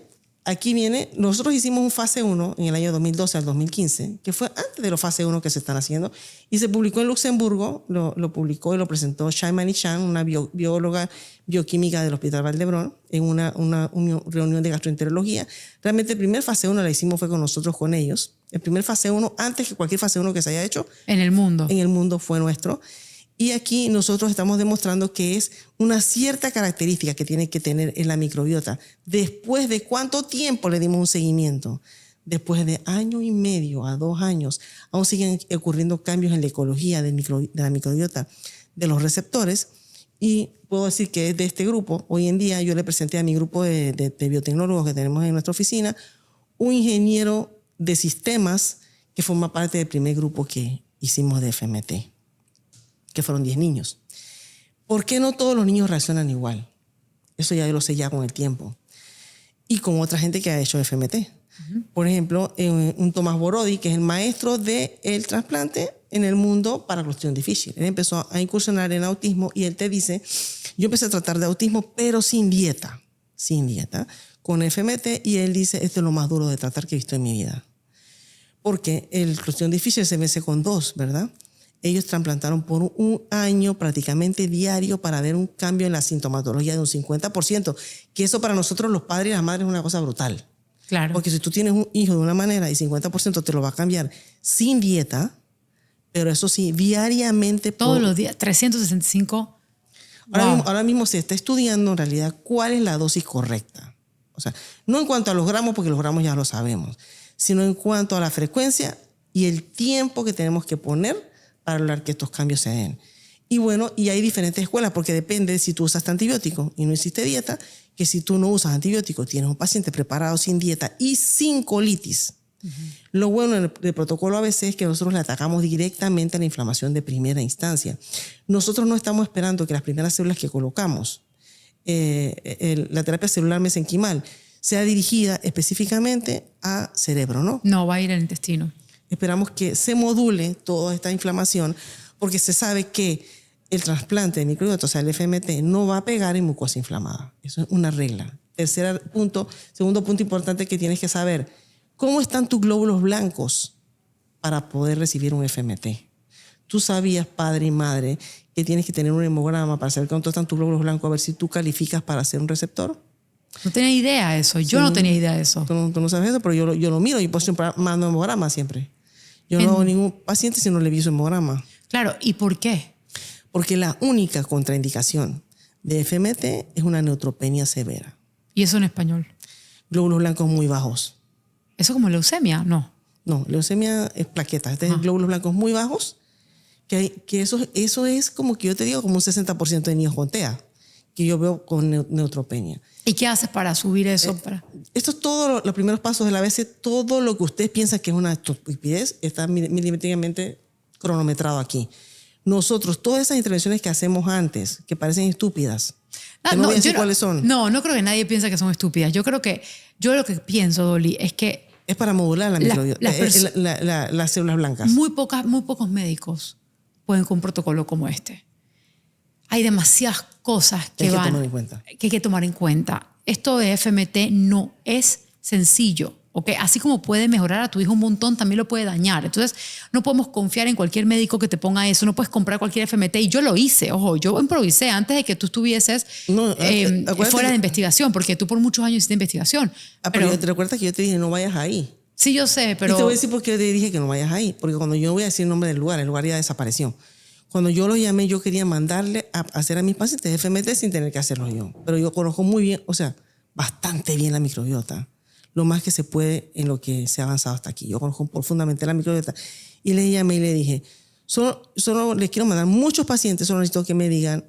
aquí viene... Nosotros hicimos un fase 1 en el año 2012 al 2015, que fue antes de los fase 1 que se están haciendo, y se publicó en Luxemburgo, lo publicó y lo presentó Shaimani Chan, una bióloga bioquímica del Hospital Valdebrón, en una reunión de gastroenterología. Realmente el primer fase 1 la hicimos fue con nosotros, con ellos. El primer fase 1, antes que cualquier fase 1 que se haya hecho. En el mundo fue nuestro. Y aquí nosotros estamos demostrando que es una cierta característica que tiene que tener en la microbiota. Después de cuánto tiempo le dimos un seguimiento, después de 1.5 años a 2 años, aún siguen ocurriendo cambios en la ecología de la microbiota de los receptores. Y puedo decir que de este grupo, hoy en día yo le presenté a mi grupo de biotecnólogos que tenemos en nuestra oficina, un ingeniero de sistemas que forma parte del primer grupo que hicimos de FMT, que fueron 10 niños. ¿Por qué no todos los niños reaccionan igual? Eso ya yo lo sé ya con el tiempo. Y con otra gente que ha hecho FMT. Por ejemplo, un Tomás Borodi, que es el maestro del trasplante en el mundo para Clostridium difficile. Él empezó a incursionar en autismo y él te dice, yo empecé a tratar de autismo, pero sin dieta, con FMT, y él dice, esto es lo más duro de tratar que he visto en mi vida. Porque el Clostridium difficile se vence con 2, ¿verdad? Ellos trasplantaron por 1 año prácticamente diario para ver un cambio en la sintomatología de un 50%, que eso para nosotros los padres y las madres es una cosa brutal. Claro. Porque si tú tienes un hijo de una manera y 50% te lo va a cambiar sin dieta, pero eso sí, diariamente. Todos los días, 365. Ahora mismo se está estudiando en realidad cuál es la dosis correcta. O sea, no en cuanto a los gramos, porque los gramos ya lo sabemos, sino en cuanto a la frecuencia y el tiempo que tenemos que poner para lograr que estos cambios se den. Y bueno, y hay diferentes escuelas, porque depende de si tú usas antibiótico y no hiciste dieta, que si tú no usas antibiótico, tienes un paciente preparado sin dieta y sin colitis. Lo bueno del protocolo ABC es que nosotros le atacamos directamente a la inflamación de primera instancia. Nosotros no estamos esperando que las primeras células que colocamos, la terapia celular mesenquimal, sea dirigida específicamente a cerebro, ¿no? No, va a ir al intestino. Esperamos que se module toda esta inflamación, porque se sabe que el trasplante de microbiota, o sea, el FMT, no va a pegar en mucosa inflamada. Eso es una regla. Segundo punto importante que tienes que saber, ¿cómo están tus glóbulos blancos para poder recibir un FMT? Tú sabías, padre y madre, que tienes que tener un hemograma para saber cuánto están tus glóbulos blancos, a ver si tú calificas para ser un receptor. No tenía idea de eso. Yo no tenía idea de eso. Tú no sabes eso, pero yo lo miro y por eso mando hemograma siempre. Yo no hago ningún paciente si no le vi su hemograma. Claro, ¿y por qué? Porque la única contraindicación de FMT es una neutropenia severa. ¿Y eso en español? Glóbulos blancos muy bajos. ¿Eso como leucemia? No. No, leucemia es plaquetas. Este es glóbulos blancos muy bajos, que eso es como que yo te digo, como un 60% de niños con TEA, que yo veo con neutropenia. ¿Y qué haces para subir eso? Esto es todo, los primeros pasos de la ABC, todo lo que usted piensa que es una estupidez está milimétricamente cronometrado aquí. Nosotros, todas esas intervenciones que hacemos antes, que parecen estúpidas, que no voy a decir cuáles son. No creo que nadie piensa que son estúpidas. Yo lo que pienso, Dolly, es que... Es para modular las células blancas. Muy pocos médicos pueden con un protocolo como este. Hay demasiadas cosas que hay que tomar en cuenta. Esto de FMT no es sencillo. ¿Okay? Así como puede mejorar a tu hijo un montón, también lo puede dañar. Entonces, no podemos confiar en cualquier médico que te ponga eso. No puedes comprar cualquier FMT. Y yo lo hice. Ojo, yo improvisé antes de que tú estuvieses fuera de investigación, porque tú por muchos años hiciste investigación. Pero te recuerdas que yo te dije, no vayas ahí. Sí, yo sé, Y pero... te voy a decir por qué te dije que no vayas ahí. Porque cuando yo voy a decir el nombre del lugar, el lugar ya desapareció. Cuando yo los llamé, yo quería mandarle a hacer a mis pacientes FMT sin tener que hacerlo yo. Pero yo conozco muy bien, o sea, bastante bien la microbiota. Lo más que se puede en lo que se ha avanzado hasta aquí. Yo conozco profundamente la microbiota. Y les llamé y le dije, solo les quiero mandar muchos pacientes, solo necesito que me digan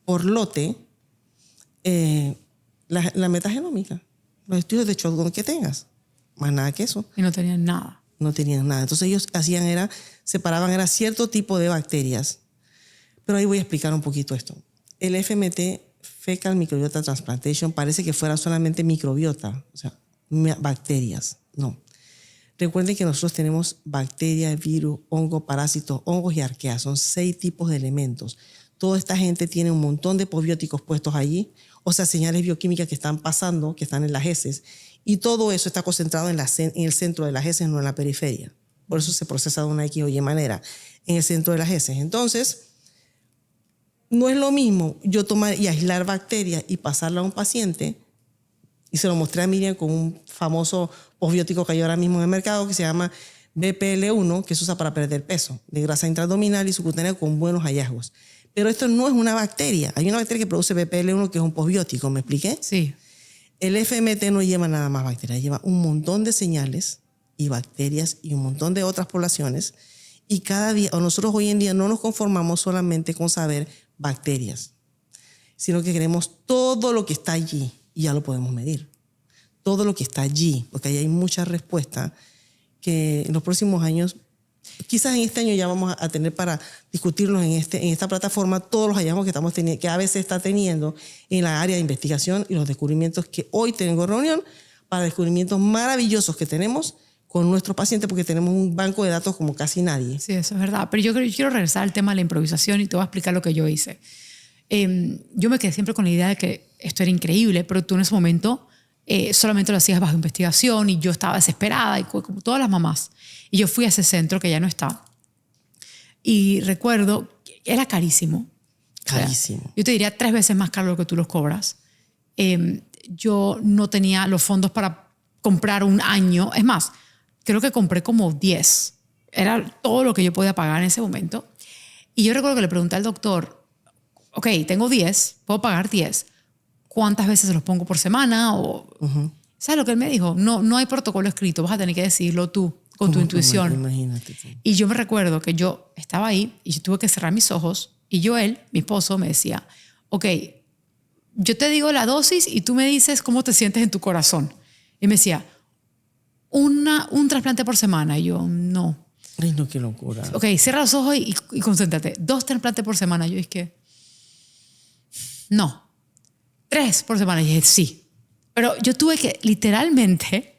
por lote la metagenómica, los estudios de shotgun que tengas. Más nada que eso. Y no tenían nada. No tenían nada. Entonces ellos separaban cierto tipo de bacterias. Pero ahí voy a explicar un poquito esto. El FMT, Fecal Microbiota Transplantation, parece que fuera solamente microbiota, o sea, bacterias. No. Recuerden que nosotros tenemos bacterias, virus, hongos, parásitos, hongos y arqueas. Son 6 tipos de elementos. Toda esta gente tiene un montón de probióticos puestos allí, o sea, señales bioquímicas que están pasando, que están en las heces, y todo eso está concentrado en el centro de las heces, no en la periferia. Por eso se procesa de una X o Y manera en el centro de las heces. Entonces, no es lo mismo yo tomar y aislar bacterias y pasarla a un paciente, y se lo mostré a Miriam con un famoso probiótico que hay ahora mismo en el mercado que se llama BPL1, que se usa para perder peso, de grasa intraabdominal y subcutánea con buenos hallazgos. Pero esto no es una bacteria. Hay una bacteria que produce BPL1 que es un probiótico, ¿me expliqué? Sí. El FMT no lleva nada más bacterias, lleva un montón de señales y bacterias y un montón de otras poblaciones. Y cada día, o nosotros hoy en día no nos conformamos solamente con saber bacterias, sino que queremos todo lo que está allí y ya lo podemos medir. Todo lo que está allí, porque ahí hay mucha respuesta que en los próximos años, quizás en este año ya vamos a tener para discutirlos en esta plataforma todos los hallazgos que estamos teniendo, que ABC está teniendo en la área de investigación y los descubrimientos que hoy tengo reunión para descubrimientos maravillosos que tenemos con nuestros pacientes, porque tenemos un banco de datos como casi nadie. Sí, eso es verdad. Pero yo quiero regresar al tema de la improvisación y te voy a explicar lo que yo hice. Yo me quedé siempre con la idea de que esto era increíble, pero tú en ese momento solamente lo hacías bajo investigación y yo estaba desesperada, y como todas las mamás. Y yo fui a ese centro que ya no está. Y recuerdo que era carísimo. Carísimo. O sea, yo te diría 3 veces más caro lo que tú los cobras. Yo no tenía los fondos para comprar un año. Es más, creo que compré como 10. Era todo lo que yo podía pagar en ese momento. Y yo recuerdo que le pregunté al doctor, ok, tengo 10, puedo pagar 10. ¿Cuántas veces se los pongo por semana? O, ¿sabes lo que él me dijo? No hay protocolo escrito, vas a tener que decidirlo tú, con tu intuición. Imagínate tú. Y yo me recuerdo que yo estaba ahí y yo tuve que cerrar mis ojos y Joel, mi esposo, me decía, ok, yo te digo la dosis y tú me dices cómo te sientes en tu corazón. Y me decía, un trasplante por semana. Y yo, no. Ay, no, qué locura. Ok, cierra los ojos y concéntrate. 2 trasplantes por semana. Yo dije, no. 3 por semana. Y dije, sí. Pero yo tuve que literalmente,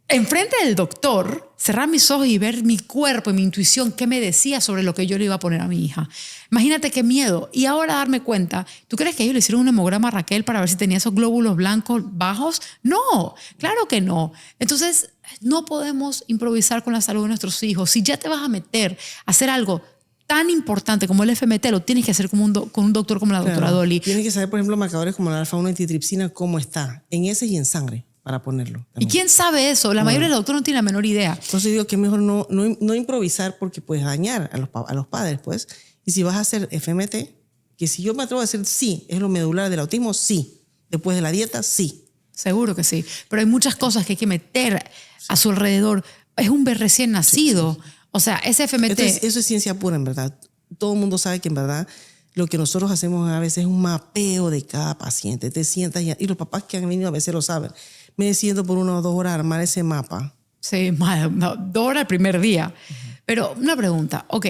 enfrente del doctor, cerrar mis ojos y ver mi cuerpo y mi intuición qué me decía sobre lo que yo le iba a poner a mi hija. Imagínate qué miedo. Y ahora darme cuenta, ¿tú crees que ellos le hicieron un hemograma a Raquel para ver si tenía esos glóbulos blancos bajos? No, claro que no. Entonces, no podemos improvisar con la salud de nuestros hijos. Si ya te vas a meter a hacer algo tan importante como el FMT, lo tienes que hacer con un doctor como la doctora Dolly. Tienes que saber, por ejemplo, marcadores como la alfa-1 antitripsina, cómo está en heces y en sangre para ponerlo. También. ¿Y quién sabe eso? La mayoría de los doctores no tienen la menor idea. Entonces digo que es mejor no improvisar porque puedes dañar a los padres, pues. Y si vas a hacer FMT, que si yo me atrevo a decir sí, es lo medular del autismo, sí. Después de la dieta, sí. Seguro que sí. Pero hay muchas cosas que hay que meter a su alrededor. Es un bebé recién nacido. Sí. O sea, ese FMT... Eso es ciencia pura, en verdad. Todo el mundo sabe que en verdad lo que nosotros hacemos a veces es un mapeo de cada paciente. Te sientas y los papás que han venido a veces lo saben. Me siento por 1 o 2 horas a armar ese mapa. Sí, 2 horas el primer día. Pero una pregunta, ok.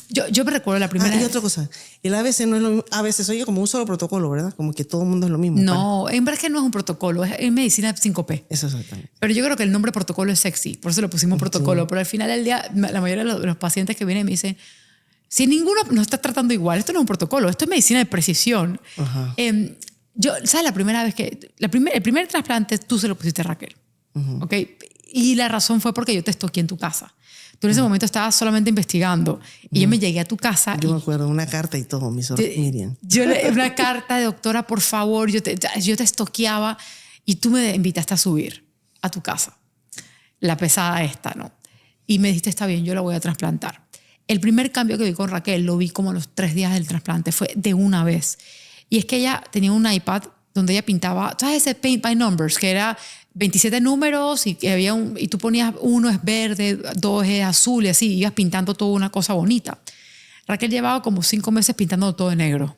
Yo me recuerdo la primera... Y otra cosa, el ABC no es lo mismo. ABC se oye como un solo protocolo, ¿verdad? Como que todo el mundo es lo mismo. No, en verdad que no es un protocolo, es medicina 5P. Eso exactamente. Pero yo creo que el nombre protocolo es sexy, por eso le pusimos protocolo. Sí. Pero al final del día, la mayoría de los pacientes que vienen me dicen, si ninguno nos está tratando igual, esto no es un protocolo, esto es medicina de precisión. ¿Sabes? La primera vez que... el primer trasplante tú se lo pusiste a Raquel. ¿Ok? Y la razón fue porque yo te estoqué en tu casa. Tú en ese momento estabas solamente investigando y yo me llegué a tu casa. Yo me acuerdo, una carta y todo, Miriam. Una carta de doctora, por favor, yo te estoqueaba y tú me invitaste a subir a tu casa. la pesada esta, ¿no? Y me dijiste, está bien, yo la voy a trasplantar. El primer cambio que vi con Raquel lo vi como a los 3 días del trasplante, fue de una vez. Y es que ella tenía un iPad donde ella pintaba, ¿sabes ese Paint by Numbers? Que era 27 números y, que había y tú ponías, uno es verde, 2 es azul y así, ibas pintando toda una cosa bonita. Raquel llevaba como 5 meses pintando todo de negro.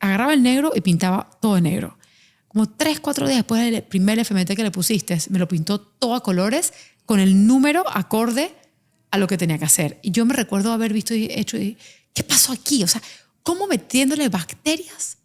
Agarraba el negro y pintaba todo de negro. Como 3, 4 días después del primer FMT que le pusiste, me lo pintó todo a colores con el número acorde a lo que tenía que hacer. Y yo me recuerdo haber visto y hecho, ¿qué pasó aquí? O sea, ¿cómo metiéndole bacterias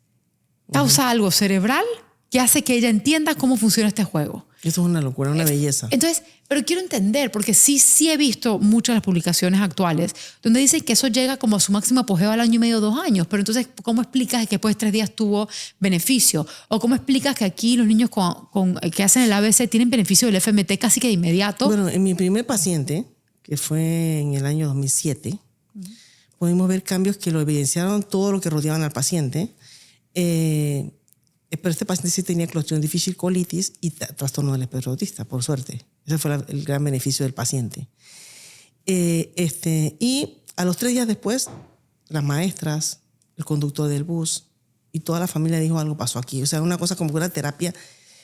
causa algo cerebral que hace que ella entienda cómo funciona este juego? Eso es una locura, una belleza. Entonces, pero quiero entender, porque sí he visto muchas de las publicaciones actuales donde dicen que eso llega como a su máximo apogeo al año y medio, 2 años. Pero entonces, ¿cómo explicas que después de 3 días tuvo beneficio? ¿O cómo explicas que aquí los niños que hacen el ABC tienen beneficio del FMT casi que de inmediato? Bueno, en mi primer paciente, que fue en el año 2007, pudimos ver cambios que lo evidenciaron todo lo que rodeaban al paciente. Pero este paciente sí tenía Clostridium difficile colitis y trastorno del espectro autista, por suerte. Ese fue el gran beneficio del paciente. Y a los 3 días después, las maestras, el conductor del bus y toda la familia dijo, algo pasó aquí. O sea, una cosa como una terapia.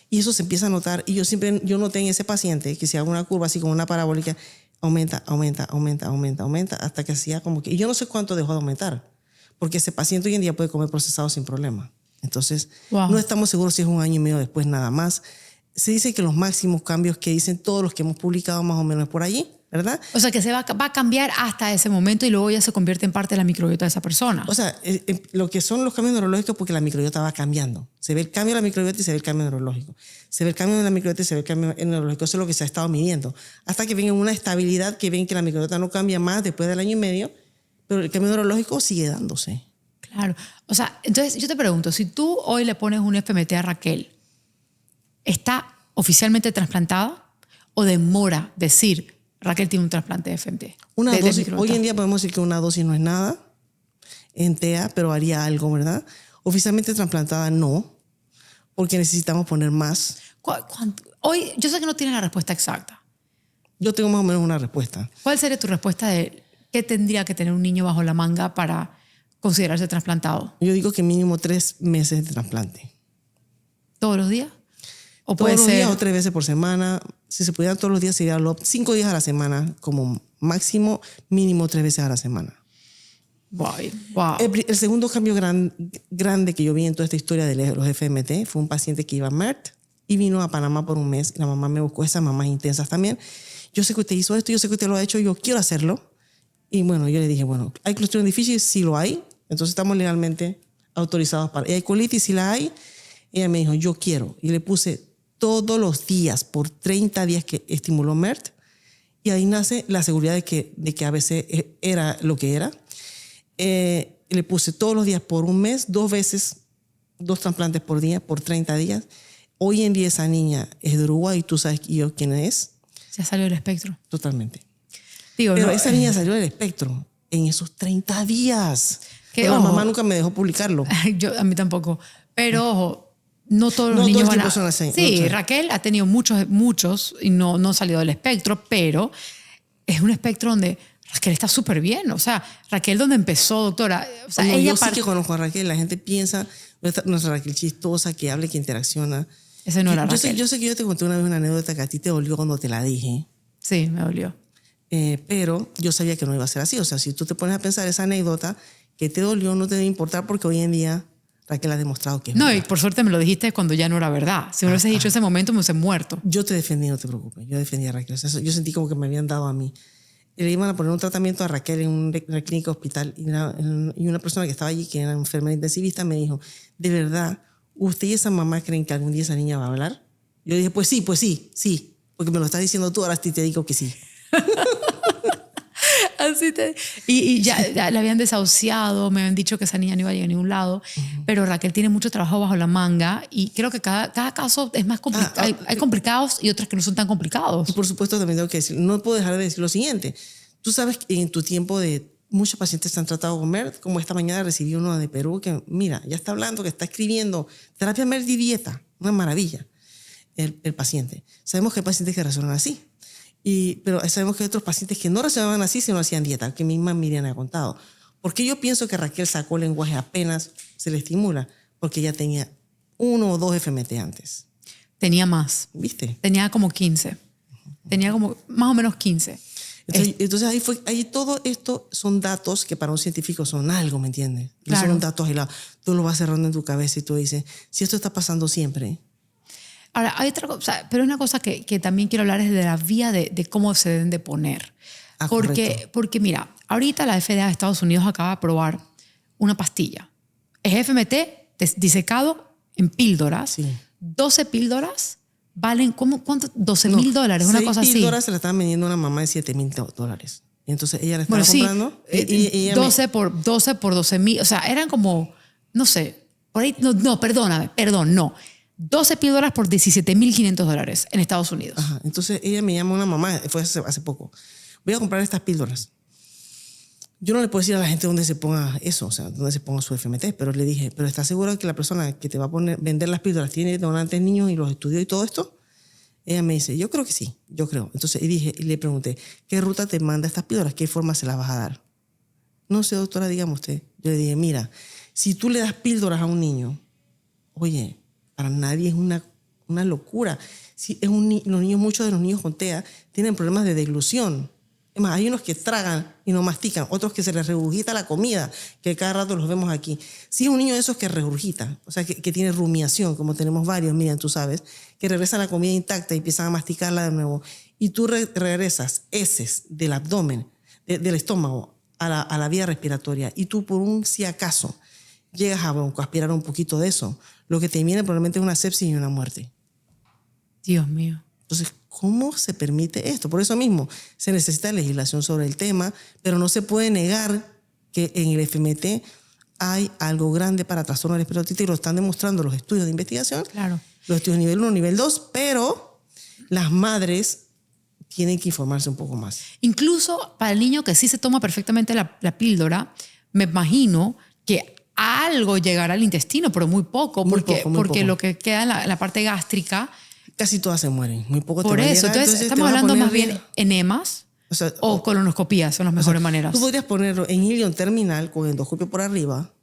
Y eso se empieza a notar. Y yo noté en ese paciente que si hago una curva así como una parabólica, aumenta, hasta que hacía como que... Y yo no sé cuánto dejó de aumentar, porque ese paciente hoy en día puede comer procesado sin problema. Entonces, no estamos seguros si es 1 año y medio después nada más. Se dice que los máximos cambios que dicen todos los que hemos publicado más o menos es por allí, ¿verdad? O sea, que va a cambiar hasta ese momento y luego ya se convierte en parte de la microbiota de esa persona. O sea, lo que son los cambios neurológicos porque la microbiota va cambiando. Se ve el cambio de la microbiota y se ve el cambio neurológico. Se ve el cambio de la microbiota y se ve el cambio neurológico. Eso es lo que se ha estado midiendo. Hasta que venga una estabilidad que ven que la microbiota no cambia más después del año y medio, pero el cambio neurológico sigue dándose. Claro. O sea, entonces yo te pregunto, si tú hoy le pones un FMT a Raquel, ¿está oficialmente trasplantada o demora decir Raquel tiene un trasplante de FMT? Una dosis, hoy en día podemos decir que una dosis no es nada en TEA, pero haría algo, ¿verdad? Oficialmente trasplantada no, porque necesitamos poner más. Hoy, yo sé que no tienes la respuesta exacta. Yo tengo más o menos una respuesta. ¿Cuál sería tu respuesta de qué tendría que tener un niño bajo la manga para considerarse trasplantado? Yo digo que mínimo 3 meses de trasplante. ¿Todos los días? ¿O todos los puede ser días o 3 veces por semana? Si se pudieran todos los días sería 5 días a la semana como máximo, mínimo 3 veces a la semana. Wow. El segundo cambio grande que yo vi en toda esta historia de los FMT fue un paciente que iba a MERT y vino a Panamá por 1 mes. La mamá me buscó, esas mamás intensas también. Yo sé que usted hizo esto, yo sé que usted lo ha hecho, yo quiero hacerlo. Y bueno, yo le dije, bueno, ¿hay Clostridium difficile? Sí lo hay. Entonces estamos legalmente autorizados para... ¿Y hay colitis? Sí la hay. Ella me dijo, yo quiero. Y le puse todos los días, por 30 días que estimuló MERT. Y ahí nace la seguridad de que ABC era lo que era. Le puse todos los días por 1 mes, 2 veces, 2 trasplantes por día, por 30 días. Hoy en día esa niña es de Uruguay y tú sabes yo quién es. Ya salió del espectro. Totalmente. Digo, pero no, esa niña salió del espectro en esos 30 días. Que, la mamá nunca me dejó publicarlo. A mí tampoco. Pero ojo, no todos los niños van a... son así. Sí, Raquel ha tenido muchos y no ha salido del espectro, pero es un espectro donde Raquel está súper bien. O sea, Raquel donde empezó, doctora. O sea, yo sí que conozco a Raquel. La gente piensa, nuestra Raquel chistosa, que habla, que interacciona. Ese no era Raquel. Yo sé que yo te conté una vez una anécdota que a ti te dolió cuando te la dije. Sí, me dolió. Pero yo sabía que no iba a ser así. O sea, si tú te pones a pensar esa anécdota que te dolió, no te debe importar porque hoy en día Raquel ha demostrado que es verdad. Y por suerte me lo dijiste cuando ya no era verdad. Si me lo hubieses dicho ese momento, me hubiese muerto. Yo te defendí, no te preocupes. Yo defendí a Raquel. O sea, yo sentí como que me habían dado a mí. Le iban a poner un tratamiento a Raquel en una clínica hospital y una persona que estaba allí, que era enfermera intensivista, me dijo, ¿de verdad usted y esa mamá creen que algún día esa niña va a hablar? Yo dije, pues sí, porque me lo estás diciendo tú, ahora sí te digo que sí. Así y ya la habían desahuciado, me habían dicho que esa niña no iba a llegar a ningún lado, pero Raquel tiene mucho trabajo bajo la manga y creo que cada caso es más complicado. Hay complicados y otros que no son tan complicados. Y por supuesto también tengo que decir, no puedo dejar de decir lo siguiente. Tú sabes que en tu tiempo muchos pacientes se han tratado con MERT, como esta mañana recibí uno de Perú que, mira, ya está hablando, que está escribiendo terapia MERT y dieta, una maravilla. el paciente. Sabemos que hay pacientes que reaccionan así. Pero sabemos que hay otros pacientes que no reaccionaban así si no hacían dieta, que misma Miriam ha contado. ¿Por qué yo pienso que Raquel sacó el lenguaje apenas se le estimula? Porque ella tenía 1 o 2 FMT antes. Tenía más. ¿Viste? Tenía como 15. Tenía como más o menos 15. Entonces ahí todo esto son datos que para un científico son algo, ¿me entiendes? No Claro. son datos aislados. Tú lo vas cerrando en tu cabeza y tú dices, si esto está pasando siempre. Ahora, hay otra cosa, pero una cosa que también quiero hablar es de la vía de cómo se deben de poner. Correcto. Porque mira, ahorita la FDA de Estados Unidos acaba de aprobar una pastilla. Es FMT disecado en píldoras. Sí. 12 píldoras valen, ¿cuánto? $12,000, una cosa así. 6 píldoras se la estaban vendiendo a una mamá de $7,000. Y entonces ella la estaba Bueno, sí, comprando. Y ella 12 por 12,000, o sea, eran como, no sé, por ahí, no, perdóname, no. 12 píldoras por $17,500 en Estados Unidos. Ajá. Entonces ella me llama una mamá, fue hace poco. Voy a comprar estas píldoras. Yo no le puedo decir a la gente dónde se ponga eso, o sea, dónde se ponga su FMT, pero le dije, ¿pero estás seguro que la persona que te va a vender las píldoras tiene donantes niños y los estudió y todo esto? Ella me dice, yo creo que sí, yo creo. Entonces y le pregunté, ¿qué ruta te manda estas píldoras? ¿Qué forma se las vas a dar? No sé, doctora, dígame usted. Yo le dije, mira, si tú le das píldoras a un niño, oye, para nadie es una locura. Si es los niños, muchos de los niños con TEA tienen problemas de deglución. Es más, hay unos que tragan y no mastican, otros que se les regurgita la comida, que cada rato los vemos aquí. Si es un niño de esos que regurgita, o sea, que tiene rumiación, como tenemos varios, Miriam, tú sabes, que regresan la comida intacta y empiezan a masticarla de nuevo, y tú regresas heces del abdomen, del estómago, a la vía respiratoria, y tú por un si acaso llegas a broncoaspirar un poquito de eso, lo que te viene probablemente es una sepsis y una muerte. Dios mío. Entonces, ¿cómo se permite esto? Por eso mismo, se necesita legislación sobre el tema, pero no se puede negar que en el FMT hay algo grande para trastorno respiratorio y lo están demostrando los estudios de investigación, Claro. los estudios nivel 1, nivel 2, pero las madres tienen que informarse un poco más. Incluso para el niño que sí se toma perfectamente la píldora, me imagino que algo llegará al intestino, pero muy poco, porque poco. lo que queda en la parte gástrica. Casi todas se mueren, muy poco Por te va a eso, llegar, entonces te estamos van a hablando poner más bien enemas o sea, o colonoscopías, son las mejores maneras. Tú podrías ponerlo en ilion terminal con endoscopio por arriba.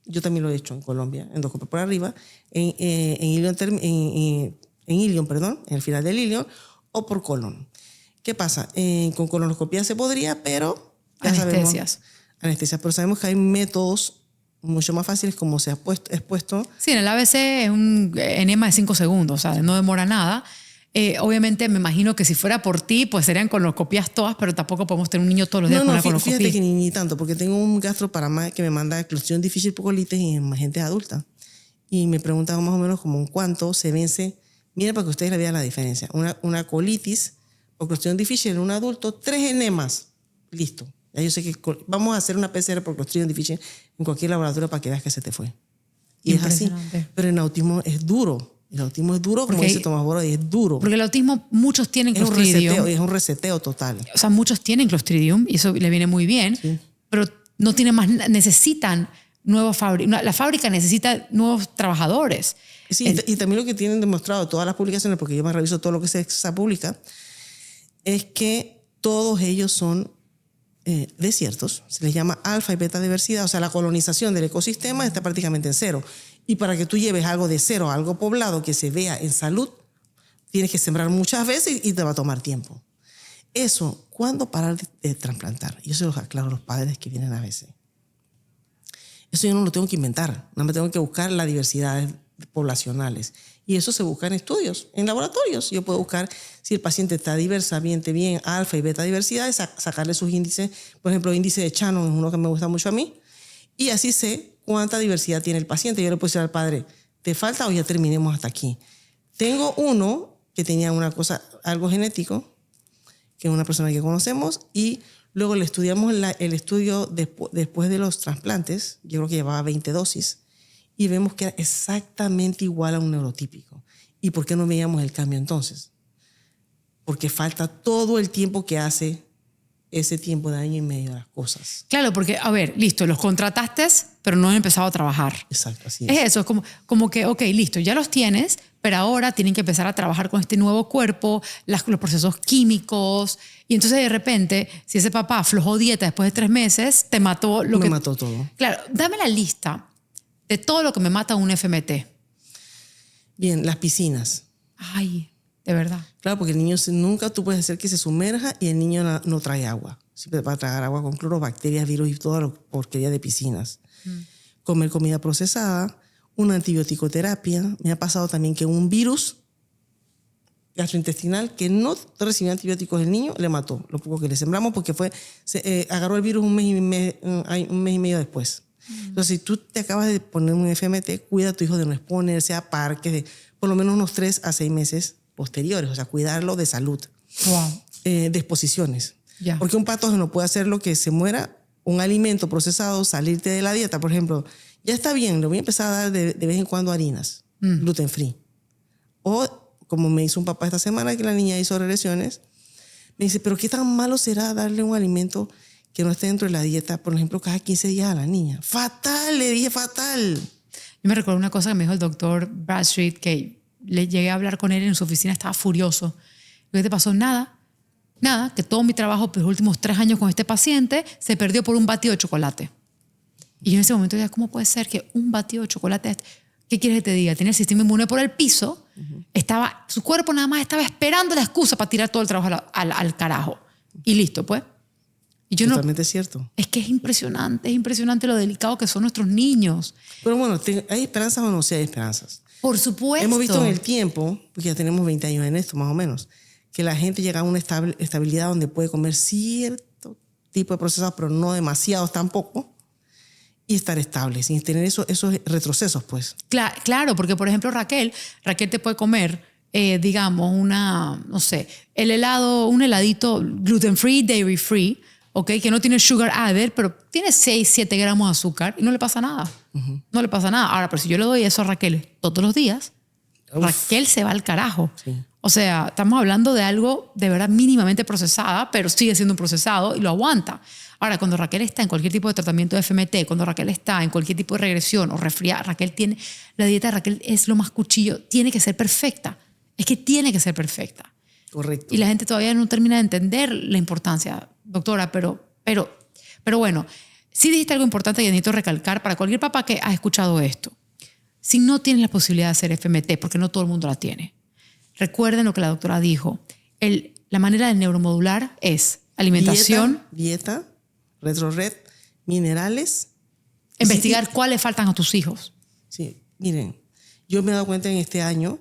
Yo también lo he hecho en Colombia, endoscopio por arriba, en ilion, perdón, en el final del ilion, o por colon. ¿Qué pasa? Con colonoscopía se podría, pero ya Anestesias. Anestesias, pero sabemos que hay métodos mucho más fáciles como se ha expuesto. Sí, en el ABC es un enema de 5 segundos, o sea, no demora nada. Obviamente me imagino que si fuera por ti, pues serían colonoscopías todas, pero tampoco podemos tener un niño todos los días con una colonoscopía. Fíjate que ni tanto, porque tengo un gastroparama que me manda Clostridium difficile por colitis en gente adulta. Y me preguntan más o menos como en cuánto se vence. Mira, para que ustedes le vean la diferencia. Una colitis por Clostridium difficile en un adulto, 3 enemas. Listo. Ya yo sé que vamos a hacer una PCR por Clostridium difficile en cualquier laboratorio para que veas que se te fue. Y es así. Pero en autismo es duro. El autismo es duro, como dice Tomás Borodi, es duro. Porque el autismo, muchos tienen Clostridium. Es un reseteo total. O sea, muchos tienen Clostridium y eso le viene muy bien, sí. Pero no tienen más, necesitan nuevos fábricas. La fábrica necesita nuevos trabajadores. Sí, y también lo que tienen demostrado todas las publicaciones, porque yo me reviso todo lo que se publica, es que todos ellos son desiertos. Se les llama alfa y beta diversidad. O sea, la colonización del ecosistema está prácticamente en cero. Y para que tú lleves algo de cero a algo poblado que se vea en salud, tienes que sembrar muchas veces y te va a tomar tiempo. Eso, ¿cuándo parar de trasplantar? Yo se los aclaro a los padres que vienen a veces. Eso yo no lo tengo que inventar. No me tengo que buscar las diversidades poblacionales. Y eso se busca en estudios, en laboratorios. Yo puedo buscar si el paciente está diversamente bien, alfa y beta diversidad, sacarle sus índices. Por ejemplo, el índice de Shannon es uno que me gusta mucho a mí. Y así sé cuánta diversidad tiene el paciente. Yo le puedo decir al padre, ¿te falta o ya terminemos hasta aquí? Tengo uno que tenía una cosa, algo genético, que es una persona que conocemos, y luego le estudiamos el estudio después de los trasplantes. Yo creo que llevaba 20 dosis. Y vemos que era exactamente igual a un neurotípico. ¿Y por qué no veíamos el cambio entonces? Porque falta todo el tiempo que hace ese tiempo de año y medio las cosas. Claro, porque, a ver, listo, los contrataste, pero no han empezado a trabajar. Exacto, así Es eso, es como que, ok, listo, ya los tienes, pero ahora tienen que empezar a trabajar con este nuevo cuerpo, los procesos químicos, y entonces de repente, si ese papá aflojó dieta después de 3 meses, te mató lo Me que... mató todo. Claro, dame la lista de todo lo que me mata un FMT. Bien, las piscinas. Ay, de verdad. Claro, porque el niño nunca tú puedes hacer que se sumerja y el niño no trae agua. Siempre va a tragar agua con cloro, bacterias, virus y toda la porquería de piscinas. Comer comida procesada, una antibiótico-terapia. Me ha pasado también que un virus gastrointestinal que no recibió antibióticos el niño le mató. Lo poco que le sembramos porque agarró el virus un mes y medio después. Entonces, si tú te acabas de poner un FMT, cuida a tu hijo de no exponerse a parques de por lo menos unos 3 a 6 meses posteriores. O sea, cuidarlo de salud. Wow. De exposiciones. Ya. Porque un patógeno puede hacer lo que se muera, un alimento procesado, salirte de la dieta. Por ejemplo, ya está bien, le voy a empezar a dar de vez en cuando harinas, gluten free. O, como me hizo un papá esta semana, que la niña hizo regresiones, me dice, pero ¿qué tan malo será darle un alimento que no esté dentro de la dieta, por ejemplo, cada 15 días a la niña? Fatal, le dije, fatal. Yo me recuerdo una cosa que me dijo el doctor Bradstreet, que le llegué a hablar con él en su oficina, estaba furioso. ¿Qué te pasó? Nada, que todo mi trabajo por los últimos 3 años con este paciente se perdió por un batido de chocolate. Y yo en ese momento decía, ¿cómo puede ser que un batido de chocolate, qué quieres que te diga? Tiene el sistema inmune por el piso, su cuerpo nada más estaba esperando la excusa para tirar todo el trabajo al carajo. Y listo, pues. Y yo Totalmente cierto. Es que es impresionante lo delicado que son nuestros niños. Pero bueno, ¿hay esperanzas o no? Sí hay esperanzas. Por supuesto. Hemos visto en el tiempo, porque ya tenemos 20 años en esto más o menos, que la gente llega a una estabilidad donde puede comer cierto tipo de procesados, pero no demasiados tampoco, y estar estable, sin tener esos retrocesos, pues. Claro, porque por ejemplo Raquel te puede comer, digamos, no sé, un heladito gluten free, dairy free, ¿okay? Que no tiene sugar added, pero tiene 6, 7 gramos de azúcar y no le pasa nada. No le pasa nada. Ahora, pero si yo le doy eso a Raquel todos los días, Raquel se va al carajo. Sí. O sea, estamos hablando de algo de verdad mínimamente procesada, pero sigue siendo un procesado y lo aguanta. Ahora, cuando Raquel está en cualquier tipo de tratamiento de FMT, cuando Raquel está en cualquier tipo de regresión o resfriada, la dieta de Raquel es lo más cuchillo, tiene que ser perfecta. Es que tiene que ser perfecta. Correcto. Y la gente todavía no termina de entender la importancia, doctora, pero bueno, sí dijiste algo importante que necesito recalcar para cualquier papá que ha escuchado esto. Si no tienes la posibilidad de hacer FMT, porque no todo el mundo la tiene, recuerden lo que la doctora dijo. La manera de neuromodular es alimentación. Dieta, RetroRed, minerales. Investigar cuáles faltan a tus hijos. Sí, miren, yo me he dado cuenta en este año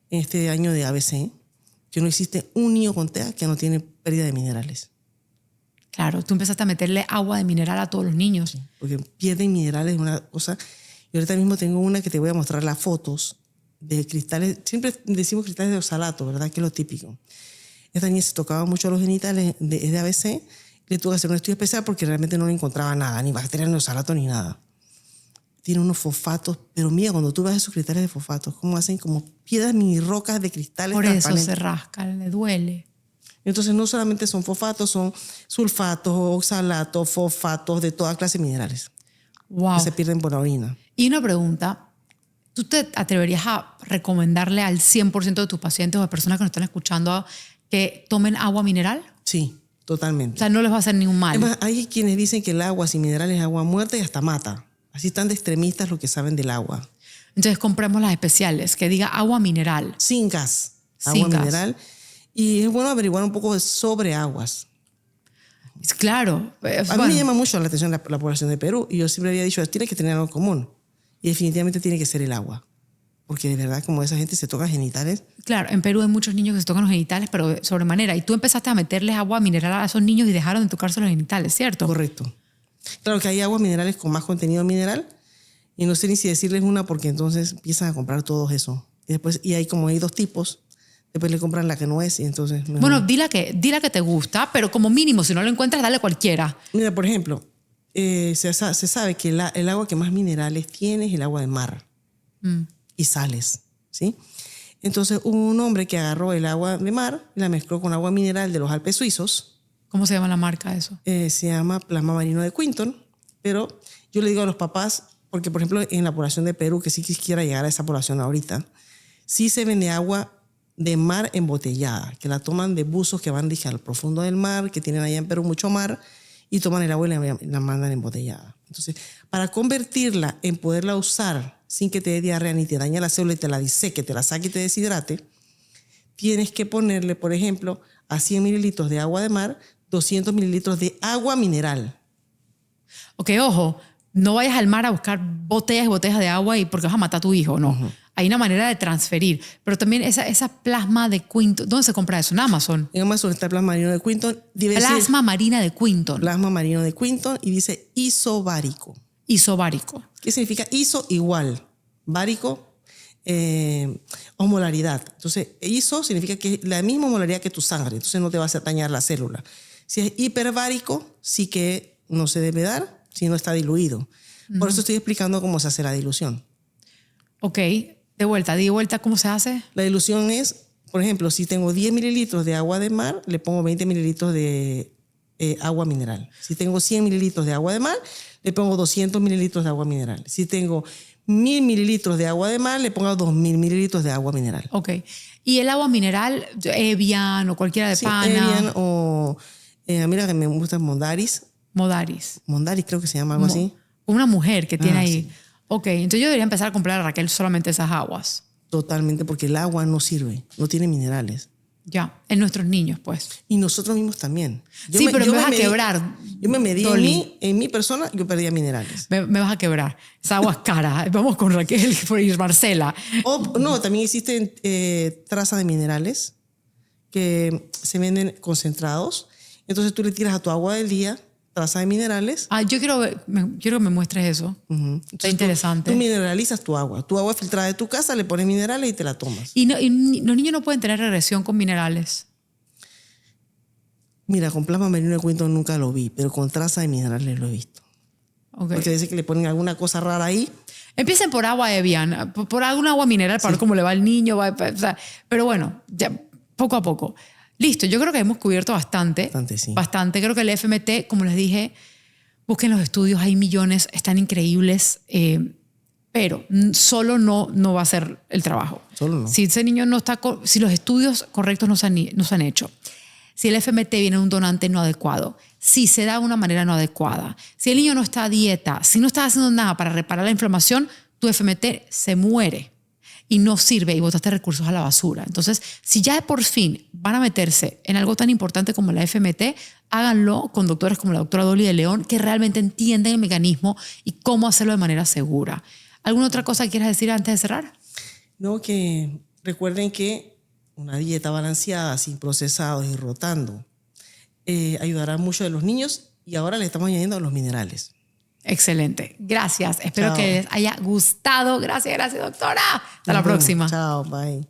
de ABC, que no existe un niño con TEA que no tiene pérdida de minerales. Claro, tú empezaste a meterle agua de mineral a todos los niños. Sí, porque pierden minerales, una cosa. Y ahorita mismo tengo una que te voy a mostrar las fotos de cristales. Siempre decimos cristales de oxalato, ¿verdad? Que es lo típico. Esta niña se tocaba mucho los genitales de ABC. Le tuve que hacer un estudio especial porque realmente no le encontraba nada, ni bacterias, ni oxalato, ni nada. Tiene unos fosfatos, pero mira, cuando tú ves esos cristales de fosfatos, cómo hacen como piedras mini rocas de cristales Por eso transparentes. se rasca, le duele. Entonces no solamente son fosfatos, son sulfatos, oxalatos, fosfatos, de toda clase de minerales. Wow. Que se pierden por la orina. Y una pregunta, ¿tú te atreverías a recomendarle al 100% de tus pacientes o a personas que nos están escuchando que tomen agua mineral? Sí, totalmente. O sea, no les va a hacer ningún mal. Además, hay quienes dicen que el agua sin minerales es agua muerta y hasta mata. Así están de extremistas los que saben del agua. Entonces compremos las especiales, que diga agua mineral. Sin gas. Sin Agua gas. mineral. Y es bueno averiguar un poco sobre aguas. Claro. A mí me llama mucho la atención la población de Perú y yo siempre había dicho, tiene que tener algo en común. Y definitivamente tiene que ser el agua. Porque de verdad, como esa gente se toca genitales. Claro, en Perú hay muchos niños que se tocan los genitales, pero de sobremanera. Y tú empezaste a meterles agua mineral a esos niños y dejaron de tocarse los genitales, ¿cierto? Correcto. Claro que hay aguas minerales con más contenido mineral y no sé ni si decirles una porque entonces empiezan a comprar todos eso. Y hay 2 tipos. Después le compran la que no es y entonces... Mejor. Bueno, di la que te gusta, pero como mínimo, si no lo encuentras, dale cualquiera. Mira, por ejemplo, se sabe que el agua que más minerales tiene es el agua de mar y sales, ¿sí? Entonces hubo un hombre que agarró el agua de mar y la mezcló con agua mineral de los Alpes suizos. ¿Cómo se llama la marca de eso? Se llama plasma marino de Quinton, pero yo le digo a los papás, porque por ejemplo en la población de Perú, que sí quisiera llegar a esa población ahorita, sí se vende agua de mar embotellada, que la toman de buzos que van, dije, al profundo del mar, que tienen allá en Perú mucho mar, y toman el agua y la mandan embotellada. Entonces, para convertirla en poderla usar sin que te dé diarrea ni te dañe la célula y te la diseque, te la saque y te deshidrate, tienes que ponerle, por ejemplo, a 100 mililitros de agua de mar, 200 mililitros de agua mineral. Ok, ojo, no vayas al mar a buscar botellas y botellas de agua y porque vas a matar a tu hijo, no. Hay una manera de transferir. Pero también esa plasma de Quinton, ¿dónde se compra eso? En Amazon. En Amazon está el plasma marino de Quinton. Plasma marina de Quinton. Plasma marino de Quinton y dice isobárico. Isobárico. ¿Qué significa? Iso igual. Bárico, osmolaridad. Entonces, iso significa que es la misma osmolaridad que tu sangre. Entonces no te va a hacer dañar la célula. Si es hiperbárico, sí que no se debe dar si no está diluido. Por eso estoy explicando cómo se hace la dilución. Ok, di vuelta, ¿cómo se hace? La dilución es, por ejemplo, si tengo 10 mililitros de agua de mar, le pongo 20 mililitros de agua mineral. Si tengo 100 mililitros de agua de mar, le pongo 200 mililitros de agua mineral. Si tengo 1000 mililitros de agua de mar, le pongo 2000 mililitros de agua mineral. Ok. ¿Y el agua mineral, Evian o cualquiera de Sí, pana? Evian o, mira que me gusta Mondaris. Modaris. Mondaris creo que se llama algo así. Una mujer que tiene ahí. Sí. Ok, entonces yo debería empezar a comprar a Raquel solamente esas aguas. Totalmente, porque el agua no sirve, no tiene minerales. Ya, en nuestros niños, pues. Y nosotros mismos también. Pero me vas a quebrar. Yo me medí en mi persona, yo perdía minerales. Me vas a quebrar. Esa agua es cara. Vamos con Raquel y Marcela. No, también existen trazas de minerales que se venden concentrados. Entonces tú le tiras a tu agua del día traza de minerales. Yo quiero que me muestres eso. Está interesante. Tú mineralizas tu agua. Tu agua filtrada de tu casa, le pones minerales y te la tomas. Y los niños no pueden tener regresión con minerales. Mira, con plasma marino de Quinton nunca lo vi, pero con traza de minerales lo he visto. Okay. Porque dice que le ponen alguna cosa rara ahí. Empiecen por agua Evian, por alguna agua mineral para ver cómo le va al niño. Pero bueno, ya, poco a poco. Listo, yo creo que hemos cubierto bastante. Bastante, sí. Bastante. Creo que el FMT, como les dije, busquen los estudios, hay millones, están increíbles, pero solo no va a ser el trabajo. Solo no. Si ese niño no está, si los estudios correctos no se han hecho, si el FMT viene de un donante no adecuado, si se da de una manera no adecuada, si el niño no está a dieta, si no estás haciendo nada para reparar la inflamación, tu FMT se muere y no sirve y botaste recursos a la basura. Entonces, si ya por fin van a meterse en algo tan importante como la FMT, háganlo con doctores como la doctora Dolly de León, que realmente entienden el mecanismo y cómo hacerlo de manera segura. ¿Alguna otra cosa que quieras decir antes de cerrar? No, que recuerden que una dieta balanceada, sin procesados y rotando, ayudará mucho a los niños y ahora le estamos añadiendo los minerales. Excelente. Gracias. Espero Chao. que les haya gustado. Gracias, doctora. Hasta la próxima. Chao, bye.